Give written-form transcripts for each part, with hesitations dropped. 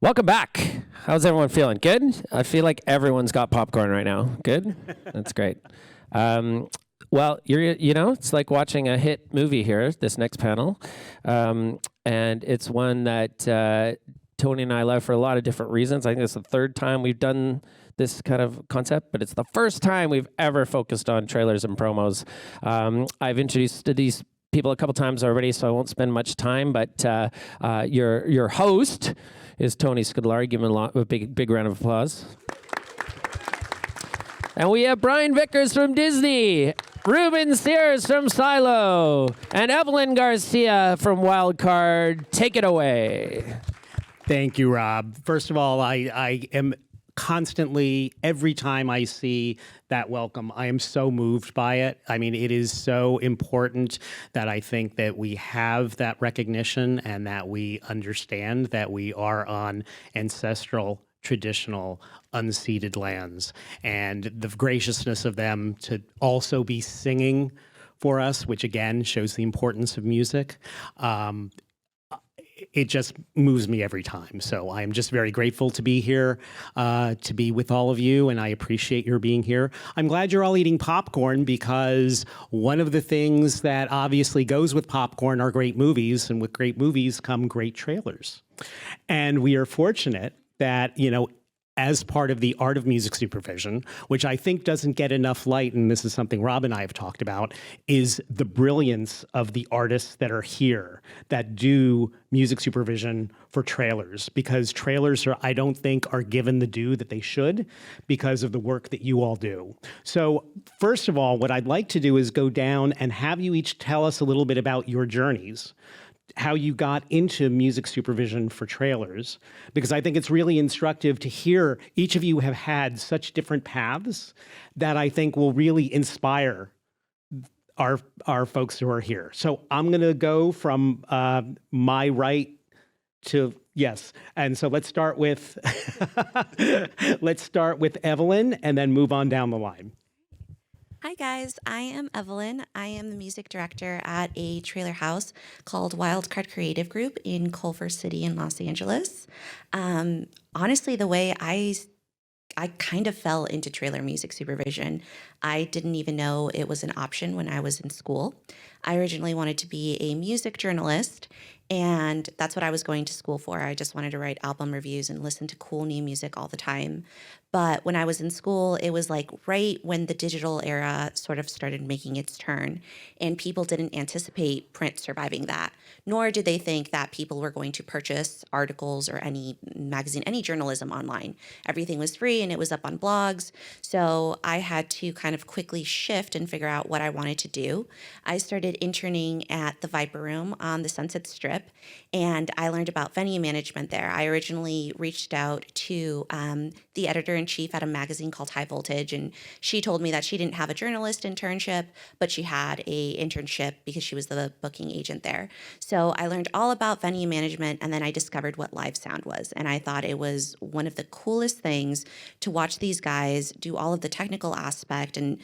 Welcome back. How's everyone feeling? Good? I feel like everyone's got popcorn right now. Good? That's great. Well, it's like watching a hit movie here, this next panel. And it's one that Tony and I love for a lot of different reasons. I think it's the third time we've done this kind of concept, but it's the first time we've ever focused on trailers and promos. I've introduced these people a couple times already, so I won't spend much time, but your host is Tony Scudlari. Give him a big round of applause. And we have Brian Vickers from Disney, Reuben Sears from Silo, and Evelin Garcia from Wildcard. Take it away. Thank you, Rob. First of all, I am constantly, every time I see that welcome, I am so moved by it. I mean, it is so important that I think that we have that recognition and that we understand that we are on ancestral, traditional, unceded lands. And the graciousness of them to also be singing for us, which again shows the importance of music. It just moves me every time. So I'm just very grateful to be here, to be with all of you, and I appreciate your being here. I'm glad you're all eating popcorn because one of the things that obviously goes with popcorn are great movies, and with great movies come great trailers. And we are fortunate that, as part of the art of music supervision, which I think doesn't get enough light, and this is something Rob and I have talked about, is the brilliance of the artists that are here that do music supervision for trailers, because trailers I don't think are given the due that they should because of the work that you all do. So first of all, what I'd like to do is go down and have you each tell us a little bit about your journeys, how you got into music supervision for trailers, because I think it's really instructive to hear each of you have had such different paths that I think will really inspire our folks who are here. So I'm going to go from my right to yes, and so let's start with Evelin, and then move on down the line. Hi guys, I am Evelin. I am the music director at a trailer house called Wildcard Creative Group in Culver City in Los Angeles. Honestly, the way I kind of fell into trailer music supervision, I didn't even know it was an option when I was in school. I originally wanted to be a music journalist, and that's what I was going to school for. I just wanted to write album reviews and listen to cool new music all the time. But when I was in school, it was like right when the digital era sort of started making its turn, and people didn't anticipate print surviving that, nor did they think that people were going to purchase articles or any magazine, any journalism online. Everything was free and it was up on blogs. So I had to kind of quickly shift and figure out what I wanted to do. I started interning at the Viper Room on the Sunset Strip, and I learned about venue management there. I originally reached out to the editor-in-chief at a magazine called High Voltage, and she told me that she didn't have a journalist internship, but she had a internship because she was the booking agent there. So I learned all about venue management, and then I discovered what live sound was, and I thought it was one of the coolest things to watch these guys do all of the technical aspect and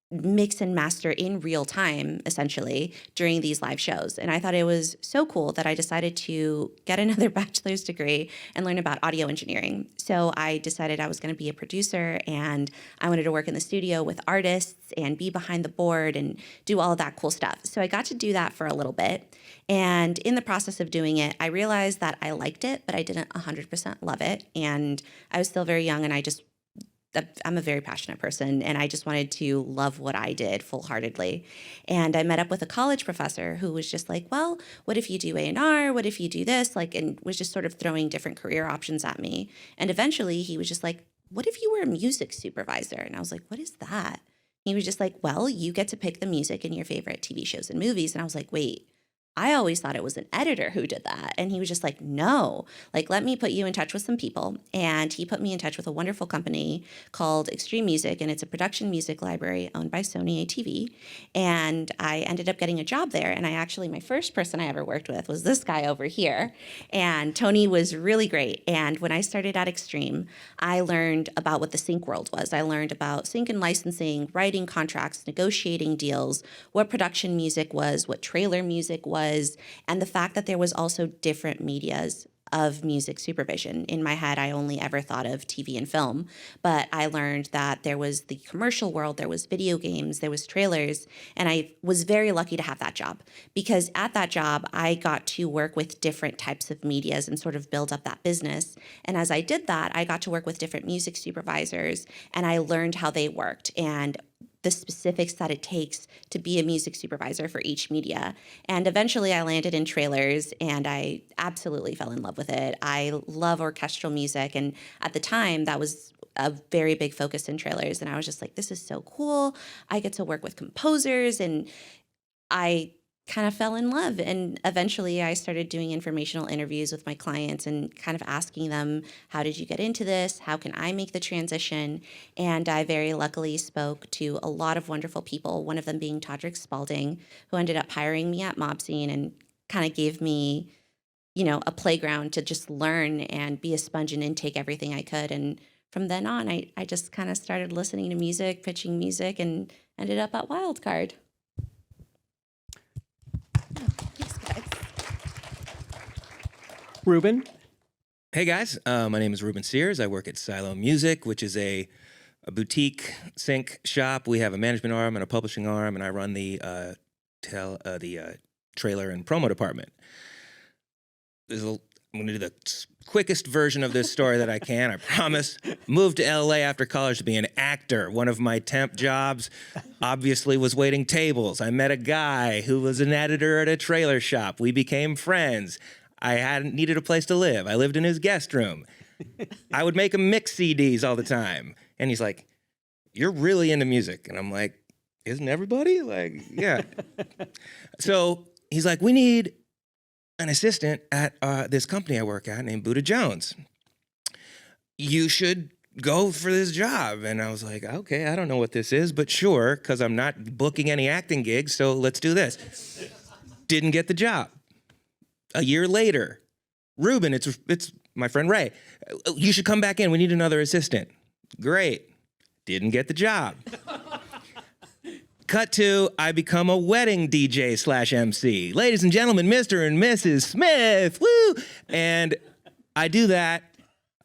mix and master in real time, essentially, during these live shows. And I thought it was so cool that I decided to get another bachelor's degree and learn about audio engineering. So I decided I was going to be a producer, and I wanted to work in the studio with artists and be behind the board and do all of that cool stuff. So I got to do that for a little bit. And in the process of doing it, I realized that I liked it, but I didn't 100% love it. And I was still very young, and I'm a very passionate person, and I just wanted to love what I did full-heartedly. And I met up with a college professor who was just like, well, what if you do A&R? What if you do this? And was just sort of throwing different career options at me. And eventually he was just like, what if you were a music supervisor? And I was like, what is that? He was just like, well, you get to pick the music in your favorite TV shows and movies. And I was like, wait, I always thought it was an editor who did that. And he was just like, no, like, let me put you in touch with some people. And he put me in touch with a wonderful company called Extreme Music, and it's a production music library owned by Sony ATV. And I ended up getting a job there. And my first person I ever worked with was this guy over here. And Tony was really great. And when I started at Extreme, I learned about what the sync world was. I learned about sync and licensing, writing contracts, negotiating deals, what production music was, what trailer music was, and the fact that there was also different medias of music supervision. In my head, I only ever thought of TV and film, but I learned that there was the commercial world, there was video games, there was trailers, and I was very lucky to have that job, because at that job, I got to work with different types of medias and sort of build up that business. And as I did that, I got to work with different music supervisors, and I learned how they worked and the specifics that it takes to be a music supervisor for each media. And eventually I landed in trailers, and I absolutely fell in love with it. I love orchestral music, and at the time that was a very big focus in trailers, and I was just like, this is so cool. I get to work with composers, and I kind of fell in love. And eventually I started doing informational interviews with my clients and kind of asking them, how did you get into this? How can I make the transition? And I very luckily spoke to a lot of wonderful people, one of them being Todrick Spalding, who ended up hiring me at Mob Scene and kind of gave me, a playground to just learn and be a sponge and intake everything I could. And from then on, I just kind of started listening to music, pitching music, and ended up at Wildcard. Reuben? Hey guys, my name is Reuben Sears. I work at Silo Music, which is a boutique sync shop. We have a management arm and a publishing arm, and I run the trailer and promo department. I'm going to do the quickest version of this story that I can, I promise. Moved to LA after college to be an actor. One of my temp jobs obviously was waiting tables. I met a guy who was an editor at a trailer shop. We became friends. I needed a place to live. I lived in his guest room. I would make him mix CDs all the time. And he's like, you're really into music. And I'm like, isn't everybody? Like, yeah. So he's like, we need an assistant at this company I work at named Buddha Jones. You should go for this job. And I was like, okay, I don't know what this is, but sure, because I'm not booking any acting gigs, so let's do this. Didn't get the job. A year later, Reuben, it's my friend Ray. You should come back in. We need another assistant. Great. Didn't get the job. Cut to, I become a wedding DJ / MC. Ladies and gentlemen, Mr. and Mrs. Smith, woo! And I do that.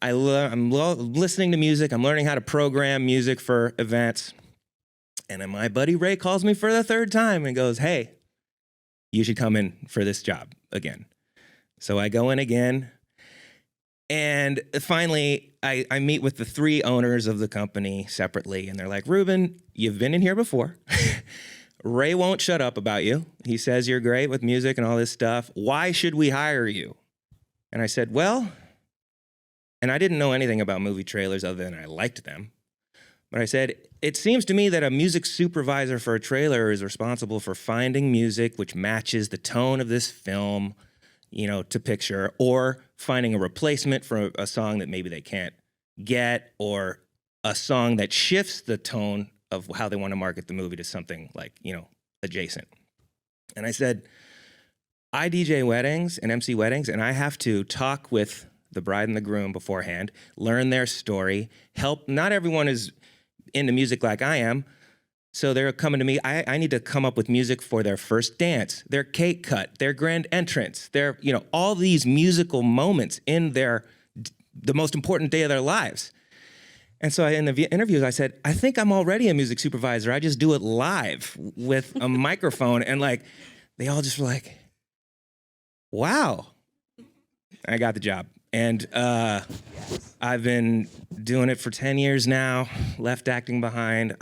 I'm listening to music. I'm learning how to program music for events. And then my buddy Ray calls me for the third time and goes, hey, you should come in for this job again. So I go in again, and finally I meet with the three owners of the company separately, and they're like, Reuben, you've been in here before. Ray won't shut up about you. He says you're great with music and all this stuff. Why should we hire you? And I said, well, and I didn't know anything about movie trailers other than I liked them. But I said, it seems to me that a music supervisor for a trailer is responsible for finding music which matches the tone of this film, to picture, or finding a replacement for a song that maybe they can't get, or a song that shifts the tone of how they want to market the movie to something like, adjacent. And I said, I DJ weddings and MC weddings, and I have to talk with the bride and the groom beforehand, learn their story, help. Not everyone is into music like I am. So they're coming to me, I need to come up with music for their first dance, their cake cut, their grand entrance, their, all these musical moments in the most important day of their lives. And so in the interviews, I said, I think I'm already a music supervisor. I just do it live with a microphone. And they all just were like, wow. I got the job. And I've been doing it for 10 years now, left acting behind.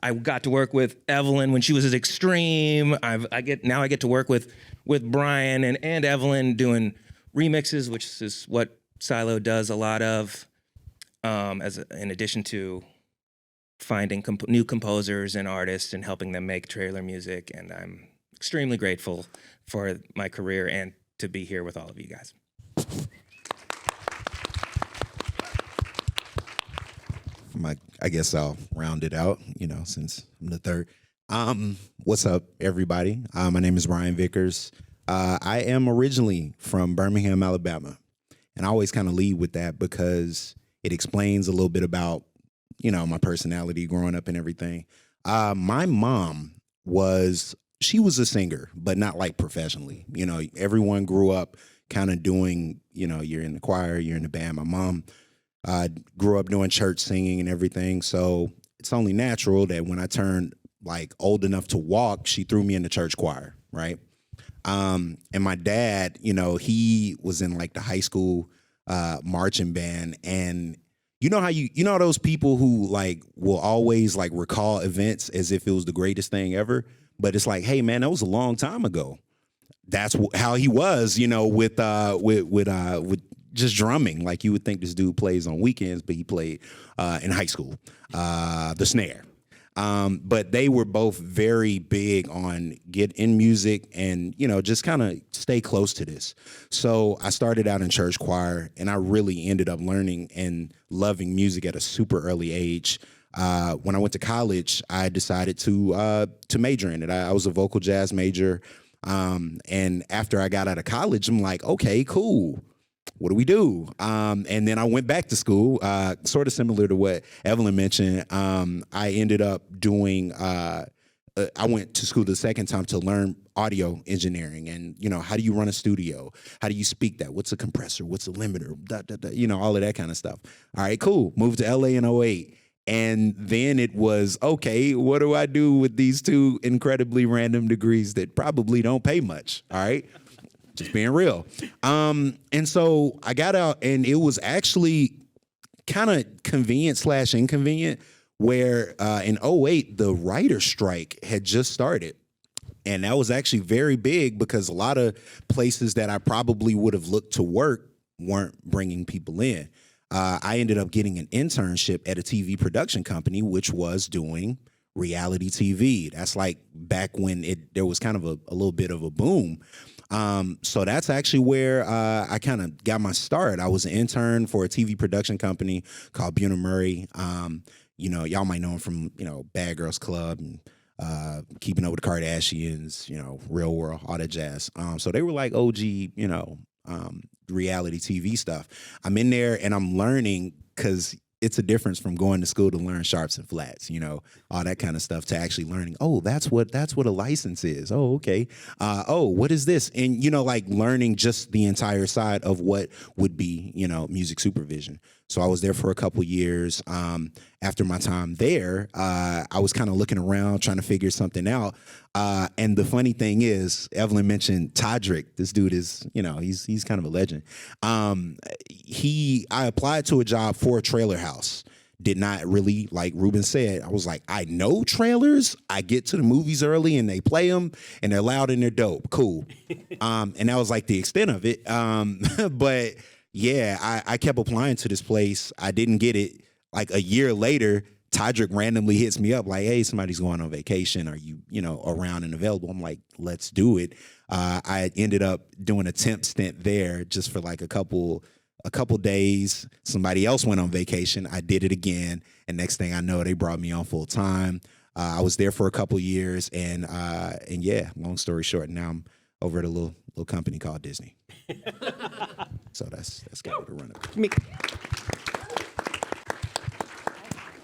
I got to work with Evelin when she was at Extreme. I get to work with Brian and Evelin doing remixes, which is what Silo does a lot of, in addition to finding new composers and artists and helping them make trailer music. And extremely grateful for my career and to be here with all of you guys. I guess I'll round it out, since I'm the third. What's up, everybody? My name is Brian Vickers. I am originally from Birmingham, Alabama. And I always kind of lead with that because it explains a little bit about, my personality growing up and everything. My mom she was a singer, but not like professionally. Everyone grew up kind of doing, you're in the choir, you're in the band. My mom grew up doing church singing and everything. So it's only natural that when I turned like old enough to walk, she threw me in the church choir, right? And my dad, he was in like the high school marching band. And you know those people who like will always like recall events as if it was the greatest thing ever, but it's like, hey man, that was a long time ago. That's how he was, with just drumming. Like you would think this dude plays on weekends, but he played in high school, the snare. But they were both very big on get in music and, just kind of stay close to this. So I started out in church choir and I really ended up learning and loving music at a super early age. When I went to college, I decided to major in it. I was a vocal jazz major. And after I got out of college, I'm like, okay, cool. What do we do? And then I went back to school, sort of similar to what Evelin mentioned. I ended up doing, I went to school the second time to learn audio engineering and, how do you run a studio? How do you speak that? What's a compressor? What's a limiter? All of that kind of stuff. All right, cool. Moved to LA in 2008. And then it was, okay, what do I do with these two incredibly random degrees that probably don't pay much? All right. Just being real. And so I got out and it was actually kind of convenient/inconvenient where in 2008, the writer's strike had just started. And that was actually very big because a lot of places that I probably would have looked to work weren't bringing people in. I ended up getting an internship at a TV production company, which was doing reality TV. That's like back when there was kind of a little bit of a boom. So that's actually where I kind of got my start. I was an intern for a TV production company called Buna Murray. Y'all might know him from, Bad Girls Club and Keeping Up with the Kardashians, Real World, all that jazz. So they were like OG, reality TV stuff. I'm in there and I'm learning because it's a difference from going to school to learn sharps and flats, all that kind of stuff, to actually learning, oh, that's what a license is. Oh, okay. Oh, what is this? And, like learning just the entire side of what would be, music supervision. So I was there for a couple years. After my time there, I was kind of looking around, trying to figure something out. And the funny thing is, Evelin mentioned Todrick. This dude is, he's kind of a legend. I applied to a job for a trailer house. Did not really, like Reuben said, I was like, I know trailers. I get to the movies early and they play them and they're loud and they're dope. Cool. And that was like the extent of it. But yeah, I kept applying to this place. I didn't get it. Like a year later, Todrick randomly hits me up like, hey, somebody's going on vacation. Are you, around and available? I'm like, let's do it. I ended up doing a temp stint there just for like a couple days. Somebody else went on vacation. I did it again. And next thing I know, they brought me on full time. I was there for a couple years and yeah, long story short, now I'm over at a little company called Disney. So that's kind of the run of it.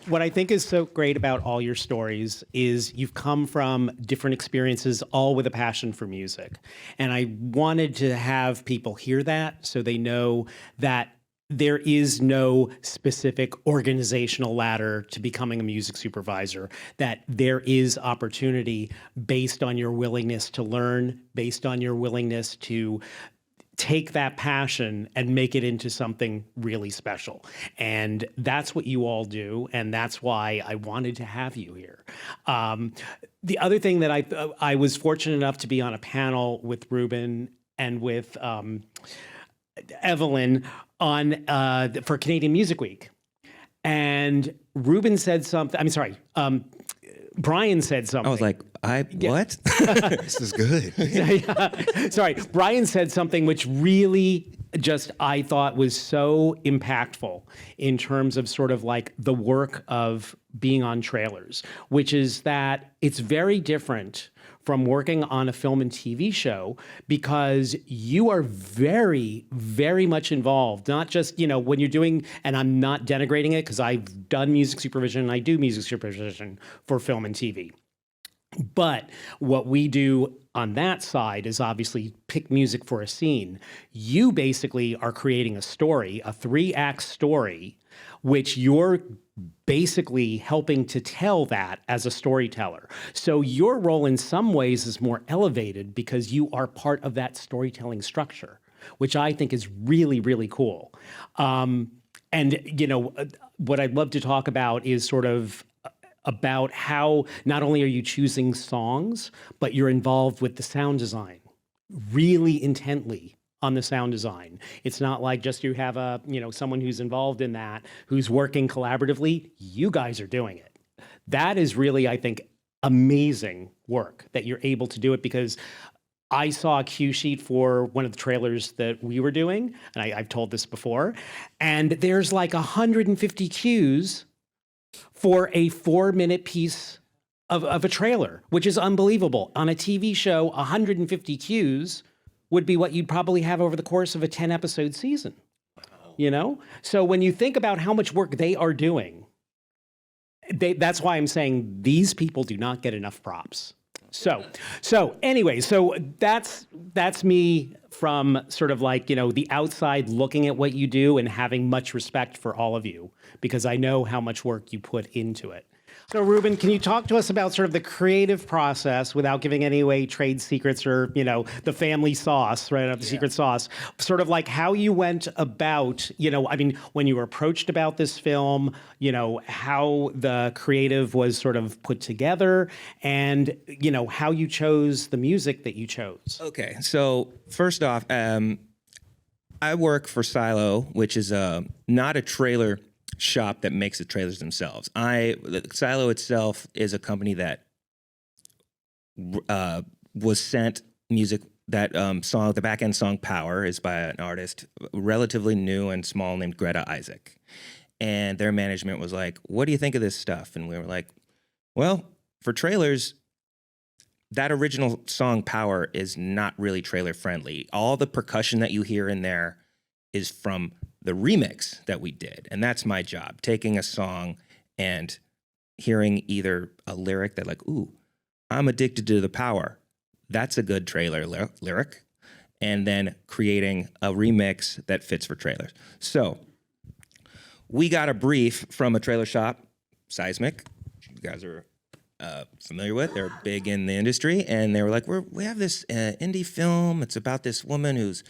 What I think is so great about all your stories is you've come from different experiences, all with a passion for music. And I wanted to have people hear that so they know that there is no specific organizational ladder to becoming a music supervisor, that there is opportunity based on your willingness to learn, based on your willingness to take that passion and make it into something really special. And that's what you all do. And that's why I wanted to have you here. The other thing that I was fortunate enough to be on a panel with Reuben and with Evelin on for Canadian Music Week. And Reuben said something, Brian said something. I was like, What? This is good. Sorry, Brian said something which really just I thought was so impactful in terms of sort of like the work of being on trailers, which is that it's very different from working on a film and TV show because you are very, very much involved. Not just, when you're doing, and I'm not denigrating it because I've done music supervision and I do music supervision for film and TV. But what we do on that side is obviously pick music for a scene. You basically are creating a story, a 3-act story, which you're basically helping to tell that as a storyteller. So your role in some ways is more elevated because you are part of that storytelling structure, which I think is really, really cool. What I'd love to talk about is sort of about how not only are you choosing songs, but you're involved with the sound design really intently on the sound design. It's not like just you have someone who's involved in that, who's working collaboratively. You guys are doing it. That is really, I think, amazing work that you're able to do it because I saw a cue sheet for one of the trailers that we were doing, and I've told this before, and there's like 150 cues for a 4-minute piece of a trailer, which is unbelievable. On a TV show, 150 cues would be what you'd probably have over the course of a 10-episode season. Wow. So when you think about how much work they are doing, that's why I'm saying these people do not get enough props. So that's me from sort of like, the outside looking at what you do and having much respect for all of you because I know how much work you put into it. So Reuben, can you talk to us about sort of the creative process without giving any away trade secrets or, the family sauce, right? The secret sauce, sort of like how you went about, when you were approached about this film, how the creative was sort of put together and, how you chose the music that you chose. Okay, so first off, I work for Silo, which is not a trailer shop that makes the trailers themselves. Silo itself is a company that was sent music. That song, the back end song "Power," is by an artist relatively new and small named Greta Isaac, and their management was like, "What do you think of this stuff?" And we were like, "Well, for trailers, that original song "Power" is not really trailer friendly. All the percussion that you hear in there is from the remix that we did. And that's my job, taking a song and hearing either a lyric that like, ooh, I'm addicted to the power. That's a good trailer lyric. And then creating a remix that fits for trailers. So we got a brief from a trailer shop, Seismic, you guys are familiar with. They're big in the industry. And they were like, we have this indie film. It's about this woman who's,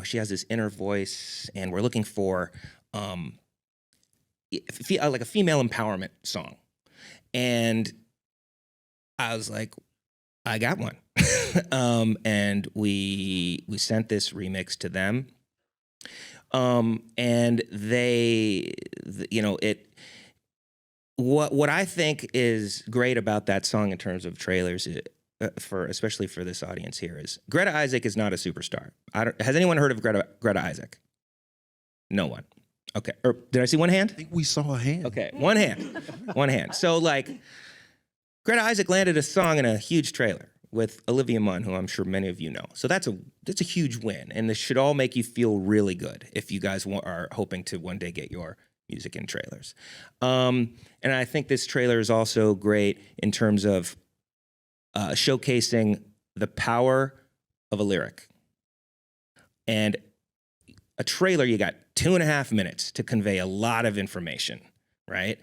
she has this inner voice, and we're looking for like a female empowerment song. And I was like, I got one. And we sent this remix to them. And they, what I think is great about that song in terms of trailers is, especially for this audience here, is Greta Isaac is not a superstar. Has anyone heard of Greta Isaac? No one. Okay. Or did I see one hand? I think we saw a hand. Okay, one hand. One hand. So like, Greta Isaac landed a song in a huge trailer with Olivia Munn, who I'm sure many of you know. So that's a huge win, and this should all make you feel really good if you guys are hoping to one day get your music in trailers. And I think this trailer is also great in terms of showcasing the power of a lyric. And a trailer, you got 2.5 minutes to convey a lot of information, right?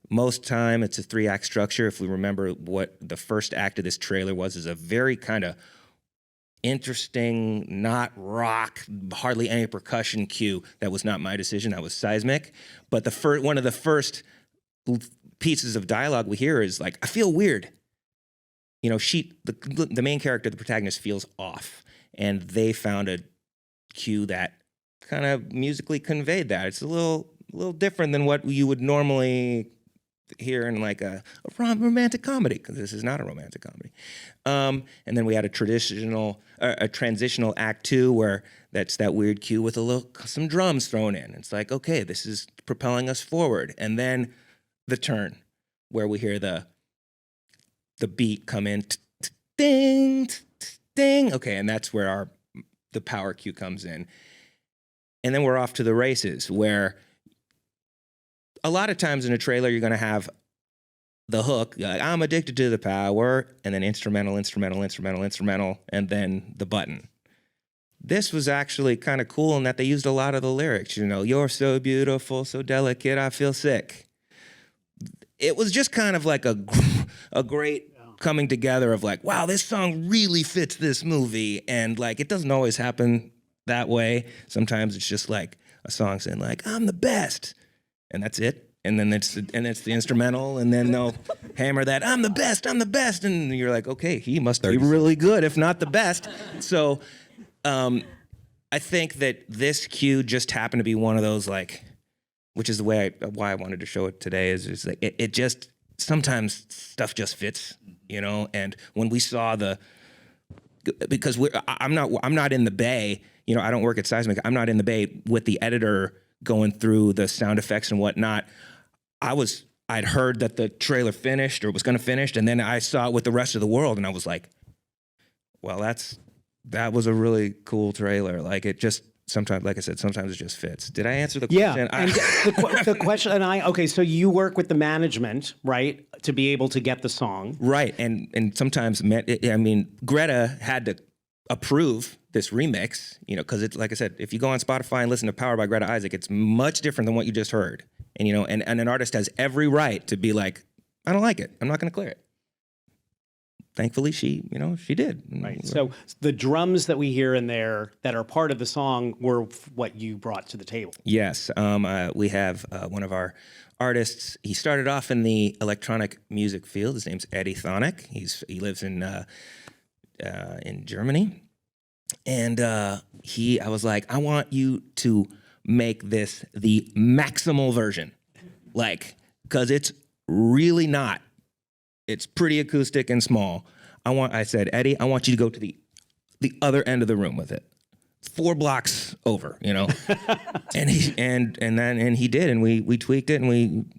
Most time it's a 3-act structure. If we remember what the first act of this trailer was, is a very kind of interesting, not rock, hardly any percussion cue. That was not my decision, that was Seismic. But one of the first pieces of dialogue we hear is like, I feel weird. The main character, the protagonist, feels off, and they found a cue that kind of musically conveyed that. It's a little different than what you would normally here in like a romantic comedy, because this is not a romantic comedy. And then we had a transitional act 2 where that's that weird cue with some drums thrown in. It's like, okay, this is propelling us forward. And then the turn where we hear the beat come in, ding, ding. Okay, and that's where the power cue comes in. And then we're off to the races, where a lot of times in a trailer, you're going to have the hook, like, I'm addicted to the power, and then instrumental, and then the button. This was actually kind of cool in that they used a lot of the lyrics. You know, you're so beautiful, so delicate, I feel sick. It was just kind of like a great coming together of like, wow, this song really fits this movie. And like, it doesn't always happen that way. Sometimes it's just like a song saying like, I'm the best. And that's it. And then it's the instrumental, and then they'll hammer that, I'm the best. And you're like, okay, he must be really good, if not the best. So I think that this cue just happened to be one of those, like, which is the way why I wanted to show it today, is like it just, sometimes stuff just fits, you know? And when we saw because I'm not in the bay, you know, I don't work at Seismic, I'm not in the bay with the editor going through the sound effects and whatnot. I'd heard that the trailer finished or was going to finish, and then I saw it with the rest of the world, and I was like, well, that was a really cool trailer. Like, it just, sometimes, like I said, sometimes it just fits. Did I answer the question? Yeah, and the question, okay, so you work with the management, right, to be able to get the song. Right, and sometimes, I mean, Greta had to approve this remix, you know, because it's, like I said, if you go on Spotify and listen to Power by Greta Isaac, it's much different than what you just heard. And, you know, and an artist has every right to be like, I don't like it, I'm not going to clear it. Thankfully, she did. Right. So the drums that we hear in there that are part of the song were what you brought to the table. Yes. We have one of our artists. He started off in the electronic music field. His name's Eddie Thonic. He lives in Germany. And I was like, I want you to make this the maximal version. Like, because it's really not. It's pretty acoustic and small. I said, Eddie, I want you to go to the other end of the room with it. 4 blocks over, you know. and he did, and we tweaked it, and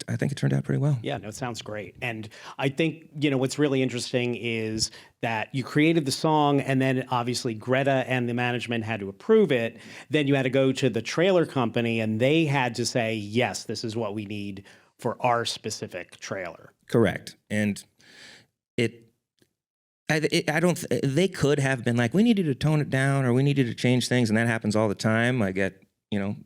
I think it turned out pretty well. Yeah, no, it sounds great. And I think, you know, what's really interesting is that you created the song, and then obviously Greta and the management had to approve it. Then you had to go to the trailer company, and they had to say, yes, this is what we need for our specific trailer. Correct. And they could have been like, we needed to tone it down, or we needed to change things, and that happens all the time. I get, you know,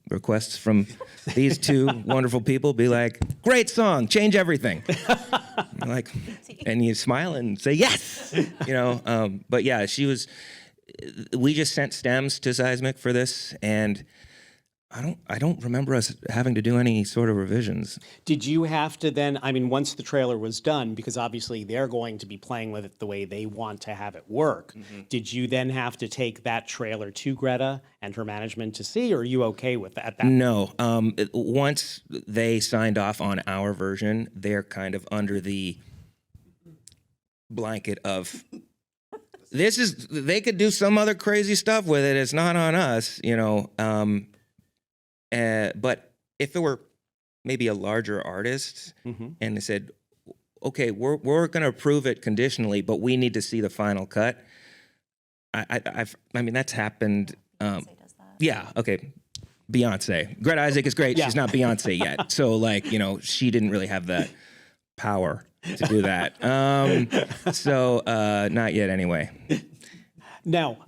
requests from these two wonderful people, be like, great song, change everything. I'm like, and you smile and say yes, you know. But yeah, we just sent stems to Seismic for this, and I don't remember us having to do any sort of revisions. Did you have to then, I mean, once the trailer was done, because obviously they're going to be playing with it the way they want to have it work, did you then have to take that trailer to Greta and her management to see, or are you okay with that? No. Once they signed off on our version, they're kind of under the blanket of, they could do some other crazy stuff with it. It's not on us, you know. But if it were maybe a larger artist, and they said, okay, we're going to approve it conditionally, but we need to see the final cut. I mean, that's happened. Yeah, okay. Beyonce. Greta Isaac is great. Yeah. She's not Beyonce yet. So, like, you know, she didn't really have the power to do that. So, not yet anyway. Now,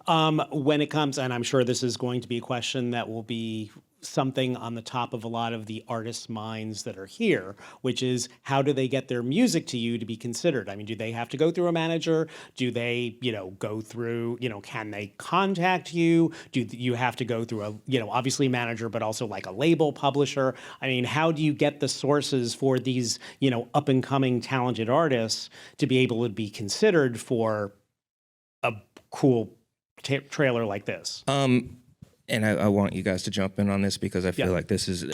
when it comes, and I'm sure this is going to be a question that will be something on the top of a lot of the artists' minds that are here, which is, how do they get their music to you to be considered? I mean, do they have to go through a manager? Do they, you know, go through, you know, can they contact you? Do you have to go through a, you know, obviously manager, but also like a label publisher? I mean, how do you get the sources for these, you know, up and coming talented artists to be able to be considered for a cool trailer like this? and I want you guys to jump in on this because I feel like this is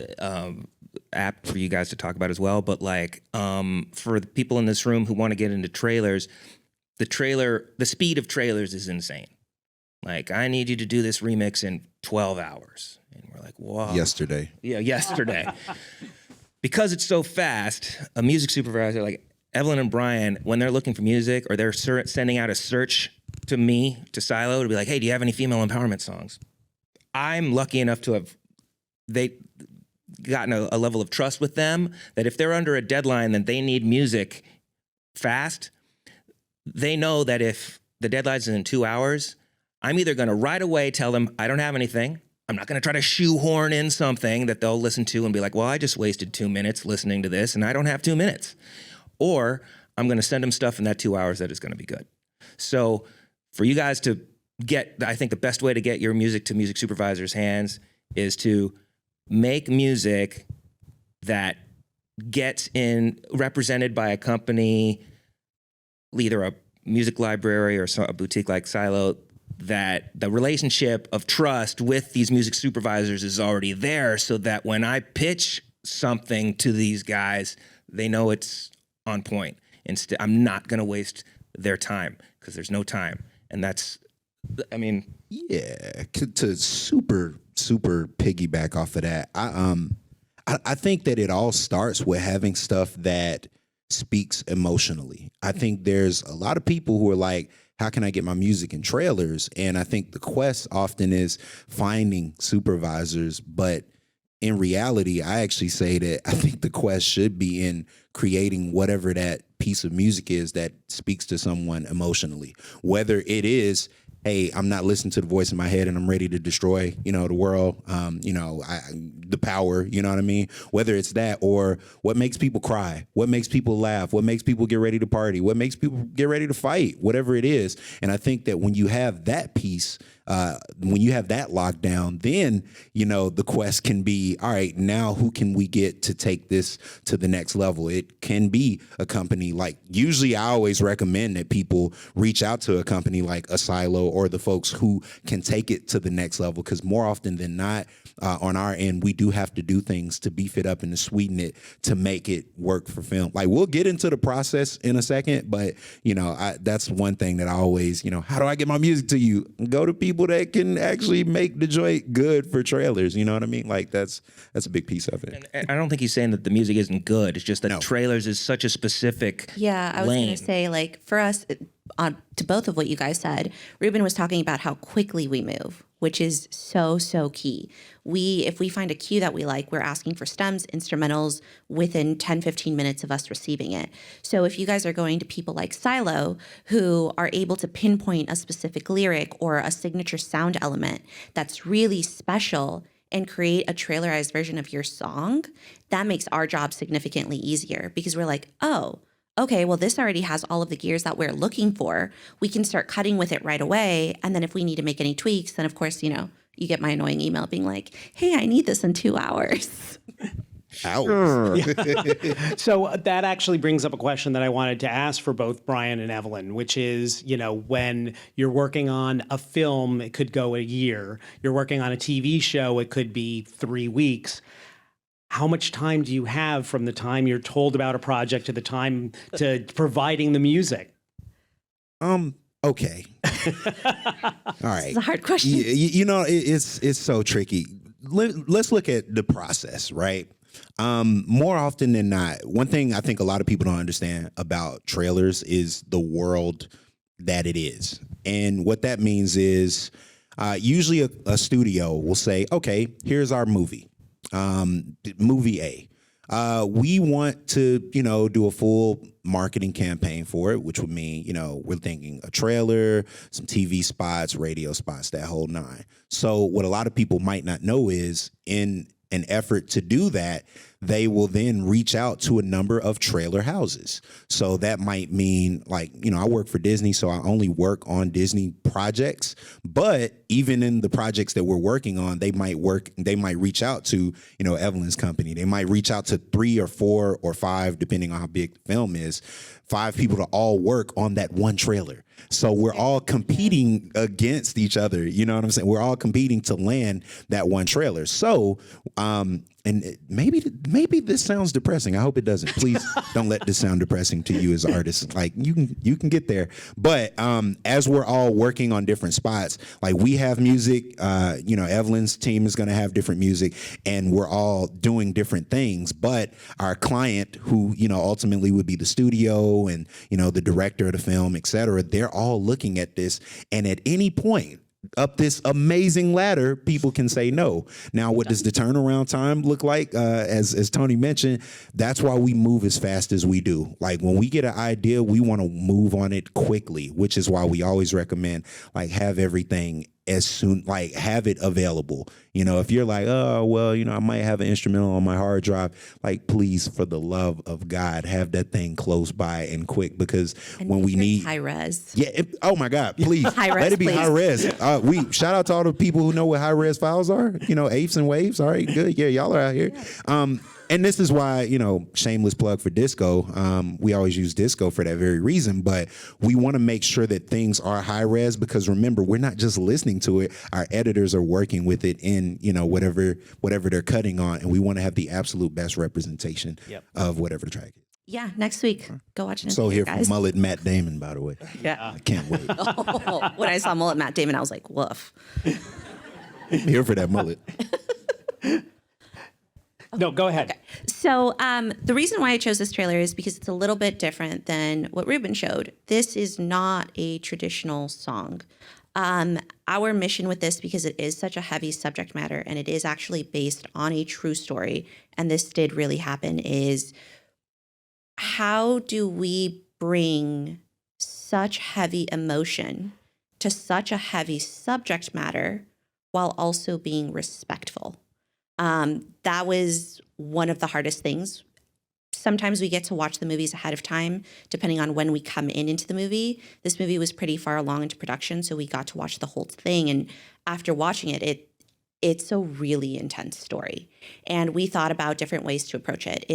apt for you guys to talk about as well. But like for the people in this room who want to get into trailers, the speed of trailers is insane. Like, I need you to do this remix in 12 hours. And we're like, wow. Yesterday. Yeah, yesterday. Because it's so fast, a music supervisor like Evelin and Brian, when they're looking for music or they're sending out a search to me, to Silo, to be like, hey, do you have any female empowerment songs? I'm lucky enough to have gotten a level of trust with them that if they're under a deadline that they need music fast, they know that if the deadline is in 2 hours, I'm either going to right away tell them I don't have anything. I'm not going to try to shoehorn in something that they'll listen to and be like, well, I just wasted 2 minutes listening to this and I don't have 2 minutes. Or I'm going to send them stuff in that 2 hours that is going to be good. So for you guys to get, I think the best way to get your music to music supervisors' hands is to make music that gets represented by a company, either a music library or a boutique like Silo, that the relationship of trust with these music supervisors is already there, so that when I pitch something to these guys, they know it's on point. Instead, I'm not going to waste their time because there's no time. And that's, I mean. Yeah, to super piggyback off of that, I think that it all starts with having stuff that speaks emotionally. I think there's a lot of people who are like, how can I get my music in trailers? And I think the quest often is finding supervisors, but in reality, I actually say that I think the quest should be in creating whatever that piece of music is that speaks to someone emotionally. Whether it is, hey, I'm not listening to the voice in my head and I'm ready to destroy, the world, the power, you know what I mean? Whether it's that or what makes people cry, what makes people laugh, what makes people get ready to party, what makes people get ready to fight, whatever it is. And I think that when you have that piece, when you have that locked down, then, the quest can be, all right, now who can we get to take this to the next level? It can be a company like, usually I always recommend that people reach out to a company like a Silo or the folks who can take it to the next level, because more often than not, on our end, we do have to do things to beef it up and to sweeten it to make it work for film. Like, we'll get into the process in a second, but, that's one thing that I always, how do I get my music to you? Go to people that can actually make the joint good for trailers. You know what I mean? Like, that's a big piece of it. And I don't think he's saying that the music isn't good. It's just that trailers is such a specific I was going to say, like, for us, to both of what you guys said, Reuben was talking about how quickly we move, which is so key. If we find a cue that we like, we're asking for stems, instrumentals within 10, 15 minutes of us receiving it. So if you guys are going to people like Silo, who are able to pinpoint a specific lyric or a signature sound element that's really special and create a trailerized version of your song, that makes our job significantly easier, because we're like, oh, okay, well, this already has all of the gears that we're looking for. We can start cutting with it right away. And then if we need to make any tweaks, then of course, you get my annoying email being like, hey, I need this in 2 hours. Sure. So that actually brings up a question that I wanted to ask for both Brian and Evelin, which is, when you're working on a film, it could go a year. You're working on a TV show, it could be 3 weeks. How much time do you have from the time you're told about a project to the time to providing the music? Okay. All right. It's a hard question. It's so tricky. Let's look at the process, right? More often than not, one thing I think a lot of people don't understand about trailers is the world that it is. And what that means is usually a studio will say, okay, here's our movie. Movie A. We want to, do a full marketing campaign for it, which would mean, we're thinking a trailer, some TV spots, radio spots, that whole nine. So what a lot of people might not know is, in an effort to do that, they will then reach out to a number of trailer houses. So that might mean, like, you know, I work for Disney, so I only work on Disney projects. But even in the projects that we're working on, they might reach out to, you know, Evelin's company. They might reach out to 3 or 4 or 5, depending on how big the film is, 5 people to all work on that one trailer. So we're all competing against each other. You know what I'm saying? We're all competing to land that one trailer. So, maybe this sounds depressing. I hope it doesn't. Please don't let this sound depressing to you as artists. Like, you can get there. But as we're all working on different spots, like, we have music, you know, Evelin's team is going to have different music, and we're all doing different things. But our client, who, you know, ultimately would be the studio and, you know, the director of the film, et cetera, they're all looking at this. And at any point up this amazing ladder, people can say no. Now, what does the turnaround time look like? As Tony mentioned, that's why we move as fast as we do. Like, when we get an idea, we want to move on it quickly, which is why we always recommend, like, have everything as soon, like, have it available. You know, if you're like, oh, well, you know, I might have an instrumental on my hard drive, like, please, for the love of God, have that thing close by and quick, because when we need high res. Yeah. Oh my God, please. High res, let it be please. high res. We shout out to all the people who know what high res files are, you know, apes and waves. All right, good. Yeah, y'all are out here. Yeah. And this is why, you know, shameless plug for disco. We always use disco for that very reason, but we want to make sure that things are high res, because remember, we're not just listening to it. Our editors are working with it in, you know, whatever they're cutting on, and we want to have the absolute best representation of whatever the track is. Yeah, next week. Go watch it. So here guys. from Mullet Matt Damon, by the way. Yeah. I can't wait. Oh, when I saw Mullet Matt Damon, I was like, woof. Here for that mullet. No, go ahead. Okay. So the reason why I chose this trailer is because it's a little bit different than what Reuben showed. This is not a traditional song. Our mission with this, because it is such a heavy subject matter and it is actually based on a true story, and this did really happen, is how do we bring such heavy emotion to such a heavy subject matter while also being respectful? That was one of the hardest things. Sometimes we get to watch the movies ahead of time, depending on when we come into the movie. This movie was pretty far along into production, so we got to watch the whole thing. And after watching it, it's a really intense story. And we thought about different ways to approach it.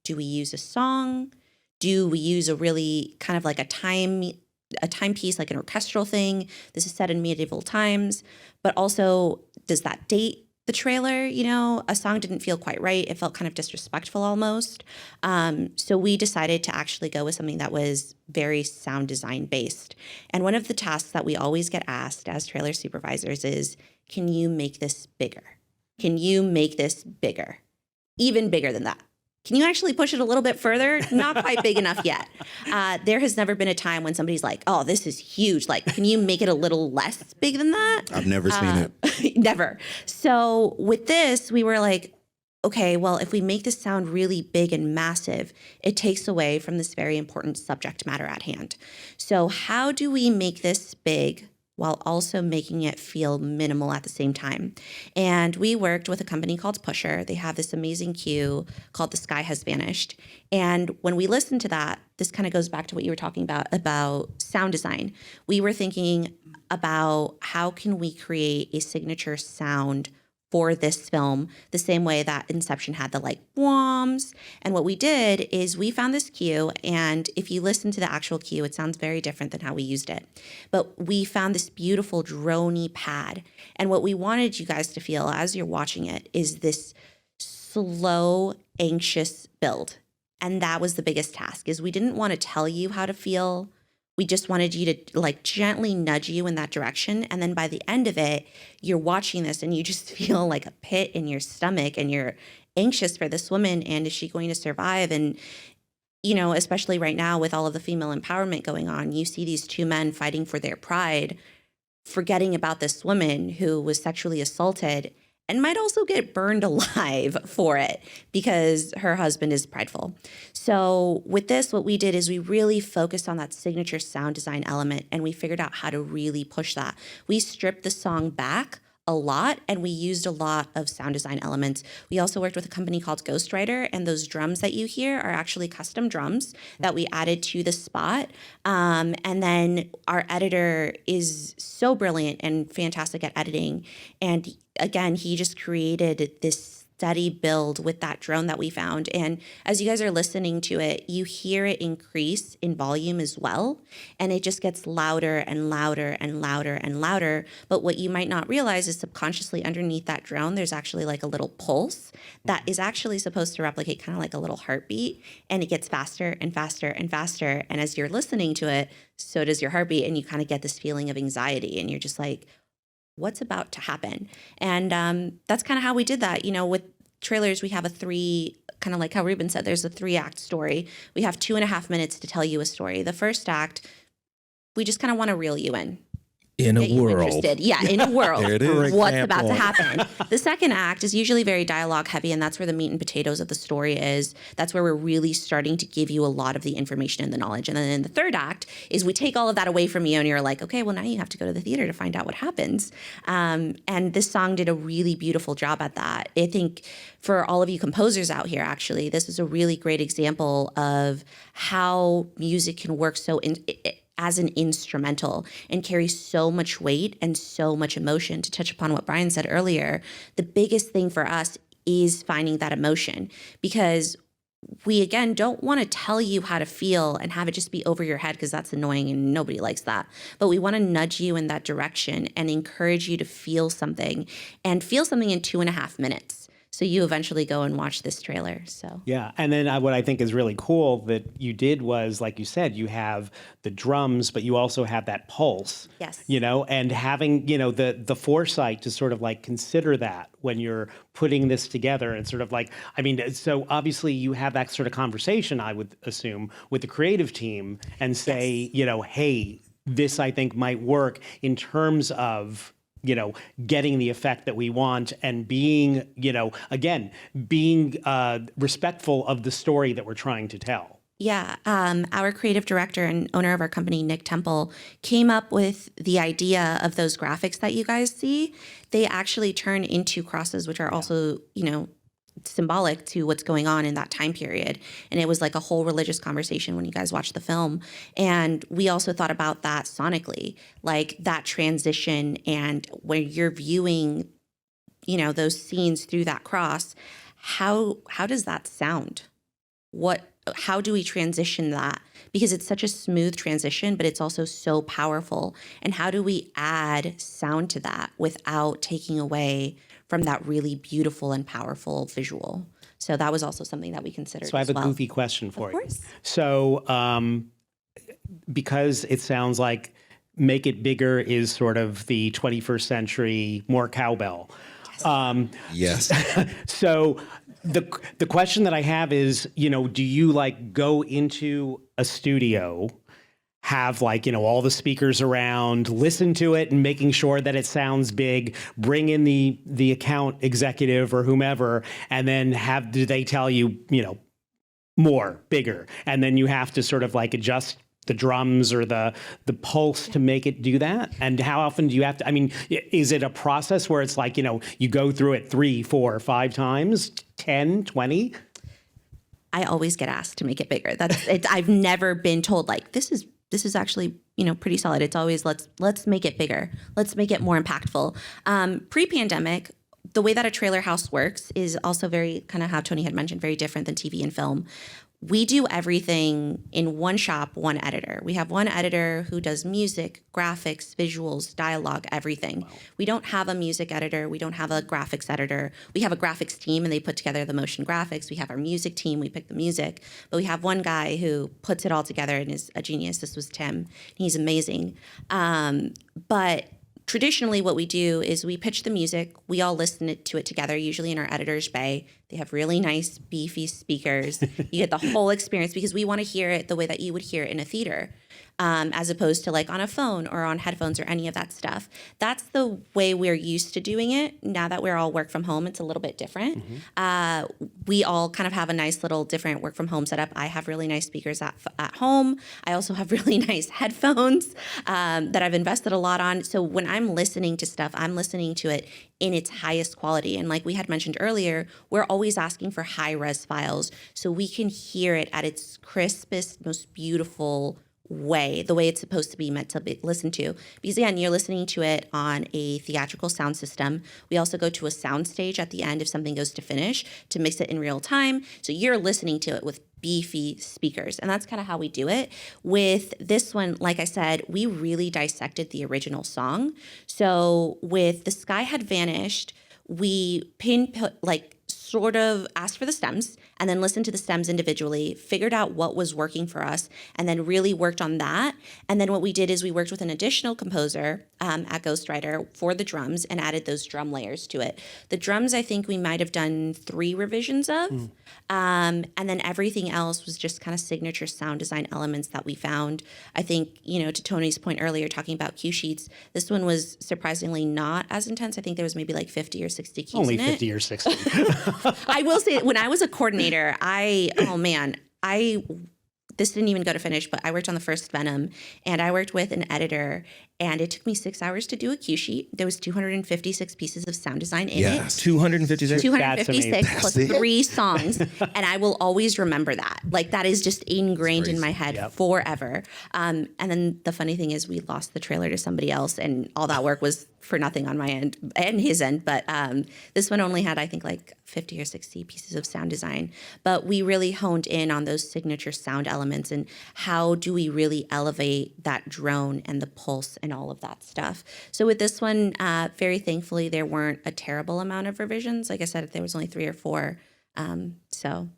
Do we use a song? Do we use a really kind of like a timepiece, like an orchestral thing? This is set in medieval times, but also, does that date the trailer? You know, a song didn't feel quite right. It felt kind of disrespectful almost. So we decided to actually go with something that was very sound design based. And one of the tasks that we always get asked as trailer supervisors is, can you make this bigger? Can you make this bigger? Even bigger than that. Can you actually push it a little bit further? Not quite big enough yet. There has never been a time when somebody's like, oh, this is huge. Like, can you make it a little less big than that? I've never seen it. Never. So with this, we were like, okay, well, if we make this sound really big and massive, it takes away from this very important subject matter at hand. So how do we make this big while also making it feel minimal at the same time? And we worked with a company called Pusher. They have this amazing cue called The Sky Has Vanished. And when we listened to that, this kind of goes back to what you were talking about sound design. We were thinking about how can we create a signature sound for this film, the same way that Inception had the like whoms. And what we did is we found this cue, and if you listen to the actual cue, it sounds very different than how we used it. But we found this beautiful droney pad. And what we wanted you guys to feel as you're watching it is this slow, anxious build. And that was the biggest task, is we didn't want to tell you how to feel. We just wanted you to like gently nudge you in that direction. And then by the end of it, you're watching this and you just feel like a pit in your stomach and you're anxious for this woman. And is she going to survive? And, you know, especially right now with all of the female empowerment going on, you see these two men fighting for their pride, forgetting about this woman who was sexually assaulted and might also get burned alive for it because her husband is prideful. So with this, what we did is we really focused on that signature sound design element, and we figured out how to really push that. We stripped the song back a lot, and we used a lot of sound design elements. We also worked with a company called Ghostwriter, and those drums that you hear are actually custom drums that we added to the spot. And then our editor is so brilliant and fantastic at editing. And again, he just created this steady build with that drone that we found. And as you guys are listening to it, you hear it increase in volume as well. And it just gets louder and louder and louder and louder. But what you might not realize is subconsciously underneath that drone, there's actually like a little pulse that is actually supposed to replicate kind of like a little heartbeat. And it gets faster and faster and faster. And as you're listening to it, so does your heartbeat. And you kind of get this feeling of anxiety. And you're just like, what's about to happen? And that's kind of how we did that. You know, with trailers, we have kind of like how Reuben said, there's a 3-act story. We have 2.5 minutes to tell you a story. The first act, we just kind of want to reel you in. In a world. Interested. Yeah, in a world. There it is. What's about to happen. The second act is usually very dialogue heavy, and that's where the meat and potatoes of the story is. That's where we're really starting to give you a lot of the information and the knowledge. And then in the third act is we take all of that away from you, and you're like, okay, well, now you have to go to the theater to find out what happens. And this song did a really beautiful job at that. I think for all of you composers out here, actually, this is a really great example of how music can work as an instrumental and carry so much weight and so much emotion. To touch upon what Brian said earlier, the biggest thing for us is finding that emotion, because we, again, don't want to tell you how to feel and have it just be over your head, because that's annoying and nobody likes that. But we want to nudge you in that direction and encourage you to feel something, and feel something in 2.5 minutes. So you eventually go and watch this trailer. So yeah, and then what I think is really cool that you did was, like you said, you have the drums, but you also have that pulse. Yes. You know, and having, you know, the foresight to sort of like consider that when you're putting this together, and sort of like, I mean, so obviously you have that sort of conversation, I would assume, with the creative team and say, Yes. you know, hey, this I think might work in terms of, you know, getting the effect that we want, and being, you know, again, being respectful of the story that we're trying to tell. Yeah, our creative director and owner of our company, Nick Temple, came up with the idea of those graphics that you guys see. They actually turn into crosses, which are also, you know, symbolic to what's going on in that time period. And it was like a whole religious conversation when you guys watched the film. And we also thought about that sonically, like that transition, and when you're viewing, you know, those scenes through that cross, how does that sound? How do we transition that? Because it's such a smooth transition, but it's also so powerful. And how do we add sound to that without taking away from that really beautiful and powerful visual? So that was also something that we considered. So I have as a well. goofy question for you. Of course. So because it sounds like Make It Bigger is sort of the 21st century, more cowbell. Yes. So the question that I have is, you know, do you like go into a studio, have like, you know, all the speakers around, listen to it and making sure that it sounds big, bring in the account executive or whomever, and then do they tell you, you know, more, bigger, and then you have to sort of like adjust the drums or the pulse to make it do that? And how often do you have to, I mean, is it a process where it's like, you know, you go through it 3, 4, 5 times, 10, 20? I always get asked to make it bigger. I've never been told like, this is actually, you know, pretty solid. It's always let's make it bigger. Let's make it more impactful. Pre-pandemic, the way that a trailer house works is also very, kind of how Tony had mentioned, very different than TV and film. We do everything in one shop, one editor. We have one editor who does music, graphics, visuals, dialogue, everything. Wow. We don't have a music editor. We don't have a graphics editor. We have a graphics team, and they put together the motion graphics. We have our music team. We pick the music. But we have one guy who puts it all together and is a genius. This was Tim. He's amazing. But traditionally, what we do is we pitch the music. We all listen to it together, usually in our editor's bay. They have really nice, beefy speakers. You get the whole experience because we want to hear it the way that you would hear it in a theater. as opposed to like on a phone or on headphones or any of that stuff. That's the way we're used to doing it. Now that we're all work from home, it's a little bit different. We all kind of have a nice little different work from home setup. I have really nice speakers at home. I also have really nice headphones that I've invested a lot on. So when I'm listening to stuff, I'm listening to it in its highest quality. And like we had mentioned earlier, we're always asking for high-res files so we can hear it at its crispest, most beautiful way, the way it's supposed to be meant to be listened to. Because again, you're listening to it on a theatrical sound system. We also go to a sound stage at the end if something goes to finish to mix it in real time. So you're listening to it with beefy speakers. And that's kind of how we do it. With this one, like I said, we really dissected the original song. So with The Sky Had Vanished, we sort of asked for the stems and then listened to the stems individually, figured out what was working for us, and then really worked on that. And then what we did is we worked with an additional composer at Ghostwriter for the drums and added those drum layers to it. The drums, I think we might have done 3 revisions of. And then everything else was just kind of signature sound design elements that we found. I think, to Tony's point earlier, talking about cue sheets, this one was surprisingly not as intense. I think there was maybe like 50 or 60 keys Only in it. 50 or 60. I will say, when I was a coordinator, this didn't even go to finish, but I worked on the first Venom, and I worked with an editor, and it took me 6 hours to do a cue sheet. There was 256 pieces of sound design in it. 256? 256 plus 3 songs, and I will always remember that. Like, that is just ingrained in my head forever. And then the funny thing is we lost the trailer to somebody else, and all that work was for nothing on my end and his end. But this one only had, I think, like 50 or 60 pieces of sound design. But we really honed in on those signature sound elements and how do we really elevate that drone and the pulse and all of that stuff. So with this one, very thankfully, there weren't a terrible amount of revisions. Like I said, there was only 3 or 4. So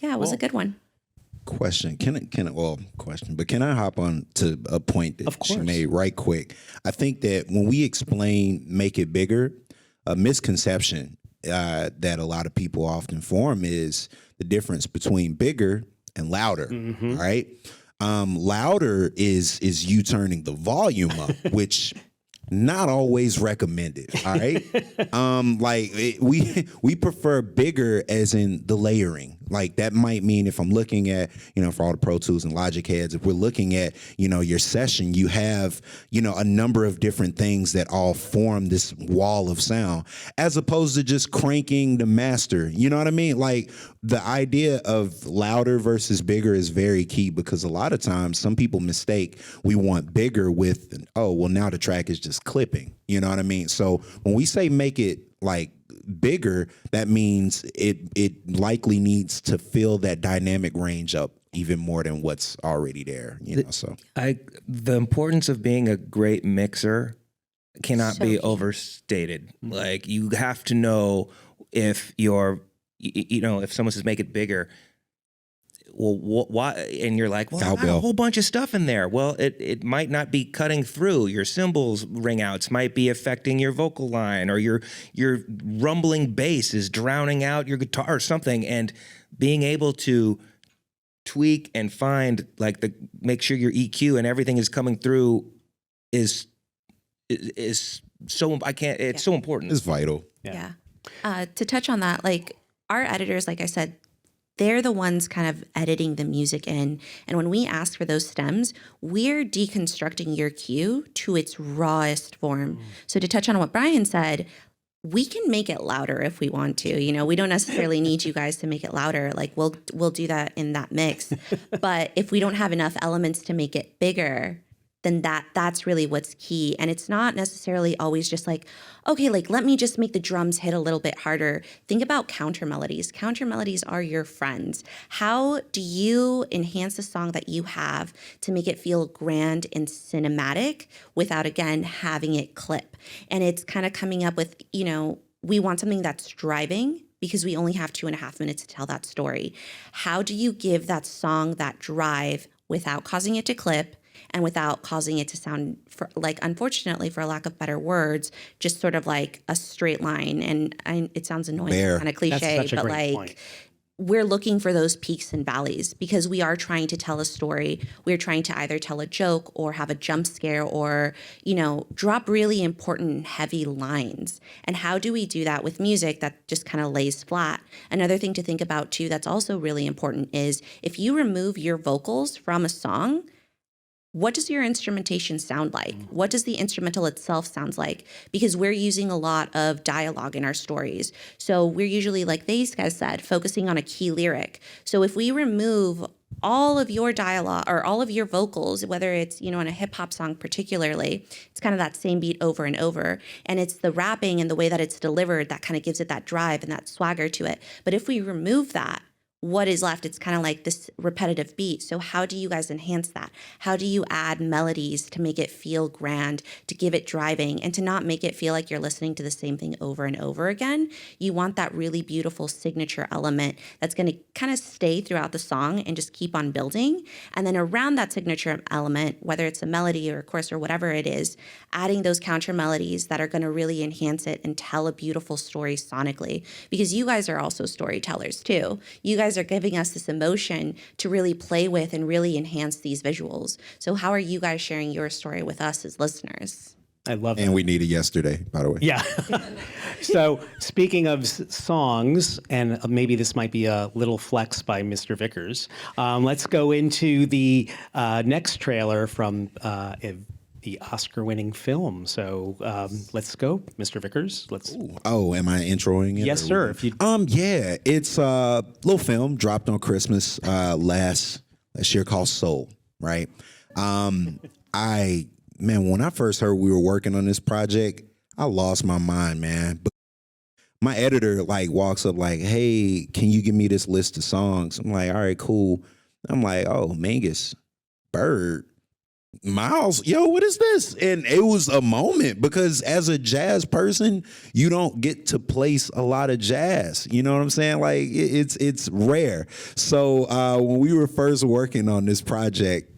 yeah, it was a good one. Question. Can I hop on to a point that she made right quick? I think that when we explain make it bigger, a misconception that a lot of people often form is the difference between bigger and louder. All right. Louder is you turning the volume up, which not always recommended. All right. We prefer bigger as in the layering. Like that might mean if I'm looking at, for all the Pro Tools and Logic heads, if we're looking at, your session, you have, a number of different things that all form this wall of sound, as opposed to just cranking the master. You know what I mean? Like the idea of louder versus bigger is very key, because a lot of times some people mistake we want bigger with, now the track is just clipping. You know what I mean? So when we say make it like bigger, that means it likely needs to fill that dynamic range up even more than what's already there. The importance of being a great mixer cannot be overstated. Like, you have to know if if someone says make it bigger, well, why? And you're like, well, I got a whole bunch of stuff in there. Well, it might not be cutting through. Your cymbals ring outs might be affecting your vocal line, or your rumbling bass is drowning out your guitar or something. And being able to tweak and find, make sure your EQ and everything is coming through is so, it's so important. It's vital. Yeah. To touch on that, like our editors, like I said, they're the ones kind of editing the music in. And when we ask for those stems, we're deconstructing your cue to its rawest form. So to touch on what Brian said, we can make it louder if we want to. We don't necessarily need you guys to make it louder. Like we'll do that in that mix. But if we don't have enough elements to make it bigger, then that's really what's key. And it's not necessarily always just like, okay, like let me just make the drums hit a little bit harder. Think about counter melodies. Counter melodies are your friends. How do you enhance the song that you have to make it feel grand and cinematic without, again, having it clip? And it's kind of coming up with, we want something that's driving, because we only have 2.5 minutes to tell that story. How do you give that song that drive without causing it to clip, and without causing it to sound, unfortunately, for a lack of better words, just sort of like a straight line? And it sounds annoying, kind of cliche, but point. we're looking for those peaks and valleys because we are trying to tell a story. We're trying to either tell a joke or have a jump scare or, drop really important, heavy lines. And how do we do that with music that just kind of lays flat? Another thing to think about too that's also really important is if you remove your vocals from a song, what does your instrumentation sound like? What does the instrumental itself sound like? Because we're using a lot of dialogue in our stories. So we're usually, like these guys said, focusing on a key lyric. So if we remove all of your dialogue or all of your vocals, whether it's, in a hip hop song particularly, it's kind of that same beat over and over. And it's the rapping and the way that it's delivered that kind of gives it that drive and that swagger to it. But if we remove that, what is left? It's kind of like this repetitive beat. So how do you guys enhance that? How do you add melodies to make it feel grand, to give it driving, and to not make it feel like you're listening to the same thing over and over again? You want that really beautiful signature element that's going to kind of stay throughout the song and just keep on building. And then around that signature element, whether it's a melody or a chorus or whatever it is, adding those counter melodies that are going to really enhance it and tell a beautiful story sonically. Because you guys are also storytellers too. You guys are giving us this emotion to really play with and really enhance these visuals. So how are you guys sharing your story with us as listeners? I love that. And we need it yesterday, by the way. Yeah. So speaking of songs, and maybe this might be a little flex by Mr. Vickers, let's go into the next trailer from the Oscar-winning film. So let's go, Mr. Vickers. Let's. Oh, am I introing it? Yes, sir. If you. Yeah, it's a little film dropped on Christmas last year called Soul. Right. When I first heard we were working on this project, I lost my mind, man. But my editor walks up hey, can you give me this list of songs? I'm like, all right, cool. I'm like, oh, Mingus, Bird, Miles, yo, what is this? And it was a moment because as a jazz person, you don't get to place a lot of jazz. You know what I'm saying? It's rare. So when we were first working on this project,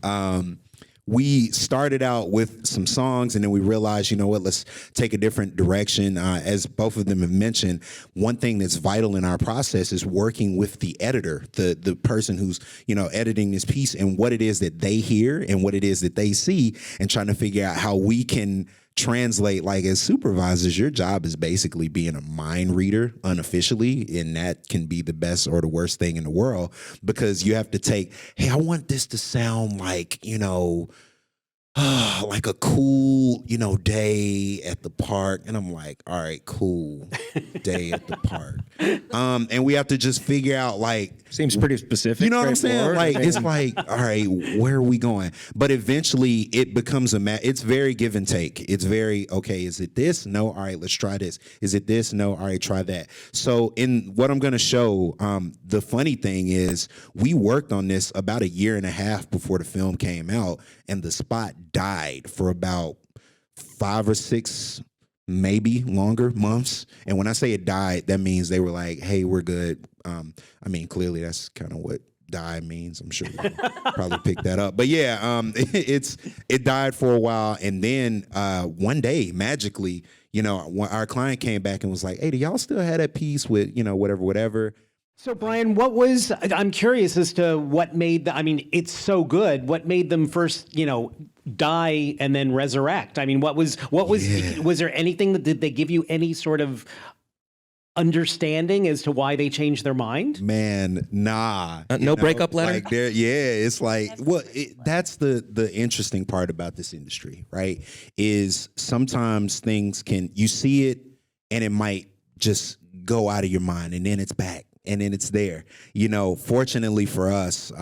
we started out with some songs and then we realized, let's take a different direction. As both of them have mentioned, one thing that's vital in our process is working with the editor, the person who's, editing this piece and what it is that they hear and what it is that they see and trying to figure out how we can translate. As supervisors, your job is basically being a mind reader unofficially, and that can be the best or the worst thing in the world because you have to take, hey, I want this to sound like, like a cool, day at the park. And I'm like, all right, cool, day at the park. And we have to just figure out seems pretty specific. You know what I'm saying? It's all right, where are we going? But eventually it becomes it's very give and take. It's very, okay, is it this? No, all right, let's try this. Is it this? No, all right, try that. So in what I'm going to show, the funny thing is we worked on this about a year and a half before the film came out, and the spot died for about 5 or 6 maybe longer months. And when I say it died, that means they were like, hey, we're good. Clearly that's kind of what die means. I'm sure you probably picked that up. But yeah, it died for a while. And then one day, magically, our client came back and was like, hey, do y'all still have that piece with, whatever. So Brian, I'm curious as to what made it's so good. What made them first, die and then resurrect? Was there anything did they give you any sort of understanding as to why they changed their mind? Man, nah. No breakup letter? It's that's the interesting part about this industry, right? Is sometimes things you see it and it might just go out of your mind and then it's back. And then it's there. Fortunately for us,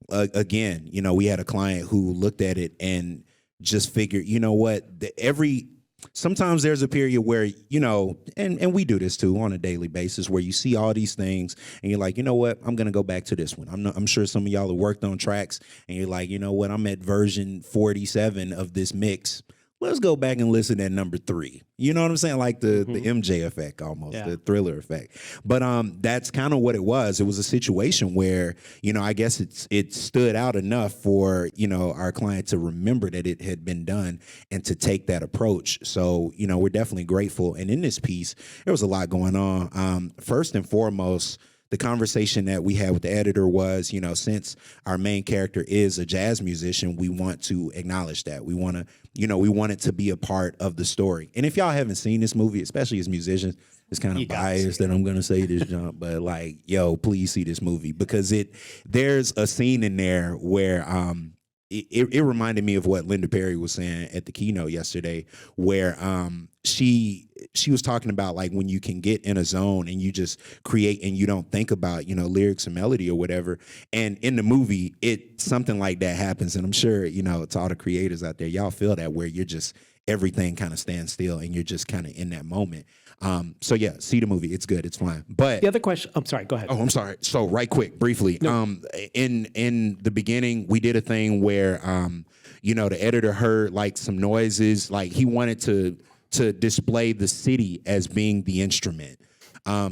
again, we had a client who looked at it and just figured, sometimes there's a period where, and we do this too on a daily basis, where you see all these things and you're like, you know what, I'm going to go back to this one. I'm sure some of y'all have worked on tracks and you're like, you know what, I'm at version 47 of this mix. Let's go back and listen at number 3. You know what I'm saying? Like the MJ effect almost, the Thriller effect. But that's kind of what it was. It was a situation where, I guess it stood out enough for, our client to remember that it had been done and to take that approach. So, we're definitely grateful. And in this piece, there was a lot going on. First and foremost, the conversation that we had with the editor was, you know, since our main character is a jazz musician, we want to acknowledge that. We want to, you know, we want it to be a part of the story. And if y'all haven't seen this movie, especially as musicians, it's kind of biased that I'm gonna say this, jump, but like, yo, please see this movie, because there's a scene in there where it reminded me of what Linda Perry was saying at the keynote yesterday, where she was talking about like when you can get in a zone and you just create and you don't think about, you know, lyrics and melody or whatever. And in the movie, something like that happens. And I'm sure, you know, to all the creators out there, y'all feel that, where you're just, everything kind of stands still and you're just kind of in that moment. So yeah, see the movie. It's good. It's fine. But the other question, I'm sorry, go ahead. Oh, I'm sorry. So right quick, briefly, no. In the beginning, we did a thing where, you know, the editor heard like some noises, like he wanted to display the city as being the instrument.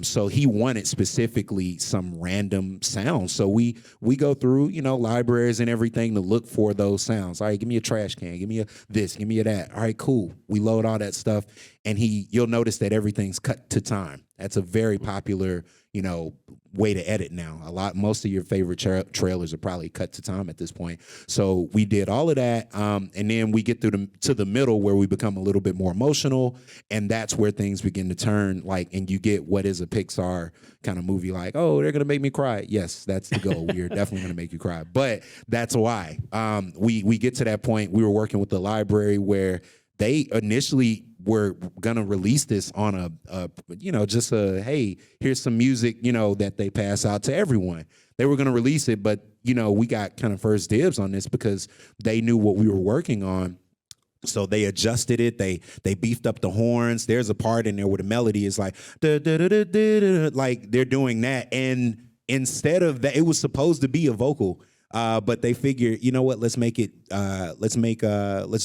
So he wanted specifically some random sounds. So we go through, you know, libraries and everything to look for those sounds. All right, give me a trash can, give me a this, give me a that. All right, cool. We load all that stuff, and you'll notice that everything's cut to time. That's a very popular, you know, way to edit now. Most of your favorite trailers are probably cut to time at this point. So we did all of that, and then we get to the middle where we become a little bit more emotional, and that's where things begin to turn, like, and you get what is a Pixar kind of movie, like, oh, they're gonna make me cry. Yes, that's the goal. We are definitely gonna make you cry, but that's why we get to that point. We were working with the library where they initially were gonna release this on you know, just hey, here's some music, you know, that they pass out to everyone. They were gonna release it, but you know, we got kind of first dibs on this because they knew what we were working on. So they adjusted it. They beefed up the horns. There's a part in there where the melody is like da, da, da, da, da, da, like they're doing that. And instead of that, it was supposed to be a vocal. But they figured, you know what, let's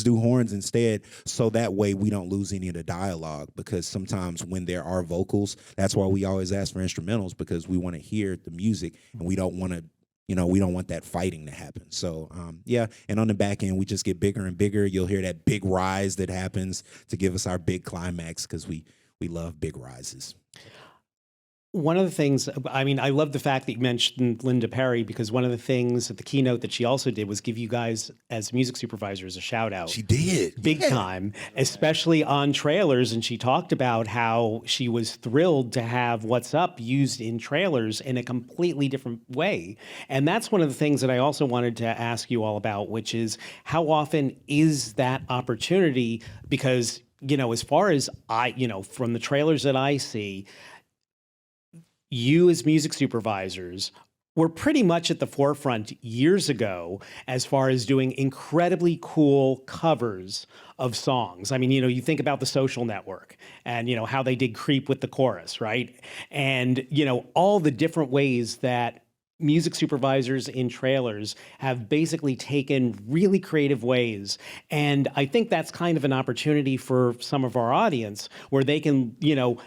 do horns instead, so that way we don't lose any of the dialogue, because sometimes when there are vocals, that's why we always ask for instrumentals, because we want to hear the music and we don't want to, you know, we don't want that fighting to happen. So yeah, and on the back end, we just get bigger and bigger. You'll hear that big rise that happens to give us our big climax, because we love big rises. One of the things, I mean, I love the fact that you mentioned Linda Perry, because one of the things at the keynote that she also did was give you guys as music supervisors a shout out. She did. Big time, especially on trailers. And she talked about how she was thrilled to have What's Up used in trailers in a completely different way. And that's one of the things that I also wanted to ask you all about, which is how often is that opportunity? Because, you know, as far as from the trailers that I see, you as music supervisors were pretty much at the forefront years ago as far as doing incredibly cool covers of songs. I mean, you know, you think about The Social Network and, you know, how they did Creep with the chorus, right? And, you know, all the different ways that music supervisors in trailers have basically taken really creative ways. And I think that's kind of an opportunity for some of our audience where they can, you know,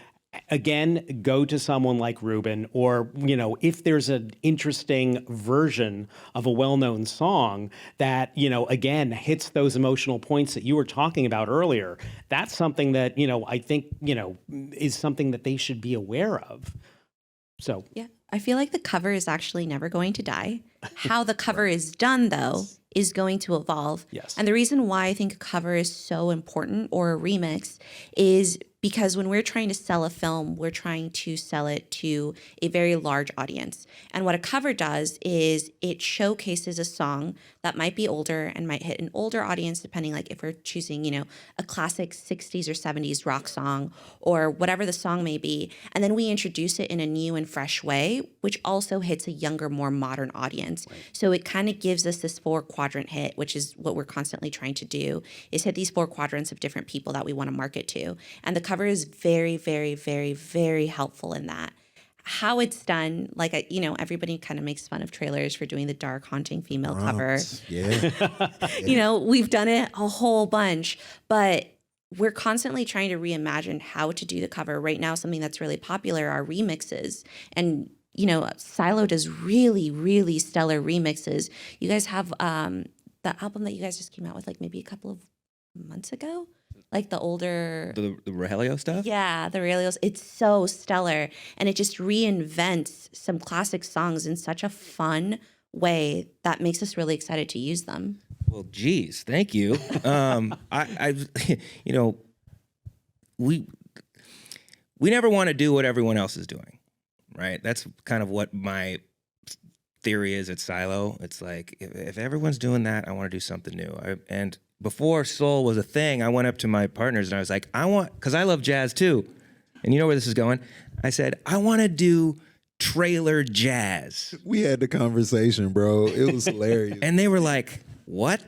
again, go to someone like Reuben, or, you know, if there's an interesting version of a well-known song that, you know, again, hits those emotional points that you were talking about earlier, that's something that, you know, I think, you know, is something that they should be aware of. So, yeah, I feel like the cover is actually never going to die. How the cover is done, though, is going to evolve. Yes. And the reason why I think a cover is so important, or a remix, is because when we're trying to sell a film, we're trying to sell it to a very large audience. And what a cover does is it showcases a song that might be older and might hit an older audience, depending, like if we're choosing, you know, a classic 60s or 70s rock song or whatever the song may be. And then we introduce it in a new and fresh way, which also hits a younger, more modern audience. Right. So it kind of gives us this 4-quadrant hit, which is what we're constantly trying to do, is hit these 4 quadrants of different people that we want to market to. And the cover is very, very, very, very helpful in that. How it's done, like, you know, everybody kind of makes fun of trailers for doing the dark, haunting female cover. Yeah. You know, we've done it a whole bunch, but we're constantly trying to reimagine how to do the cover. Right now, something that's really popular are remixes. And, you know, Silo does really, really stellar remixes. You guys have the album that you guys just came out with, like maybe a couple of months ago, like the older. The Rogelio stuff? Yeah, the Aurelios. It's so stellar. And it just reinvents some classic songs in such a fun way that makes us really excited to use them. Well, geez, thank you. I you know, we never want to do what everyone else is doing, right? That's kind of what my theory is at Silo. It's like, if everyone's doing that, I want to do something new. And before soul was a thing, I went up to my partners and I was like, because I love jazz too. And you know where this is going? I said, I want to do trailer jazz. We had the conversation, bro. It was hilarious. And they were like, what?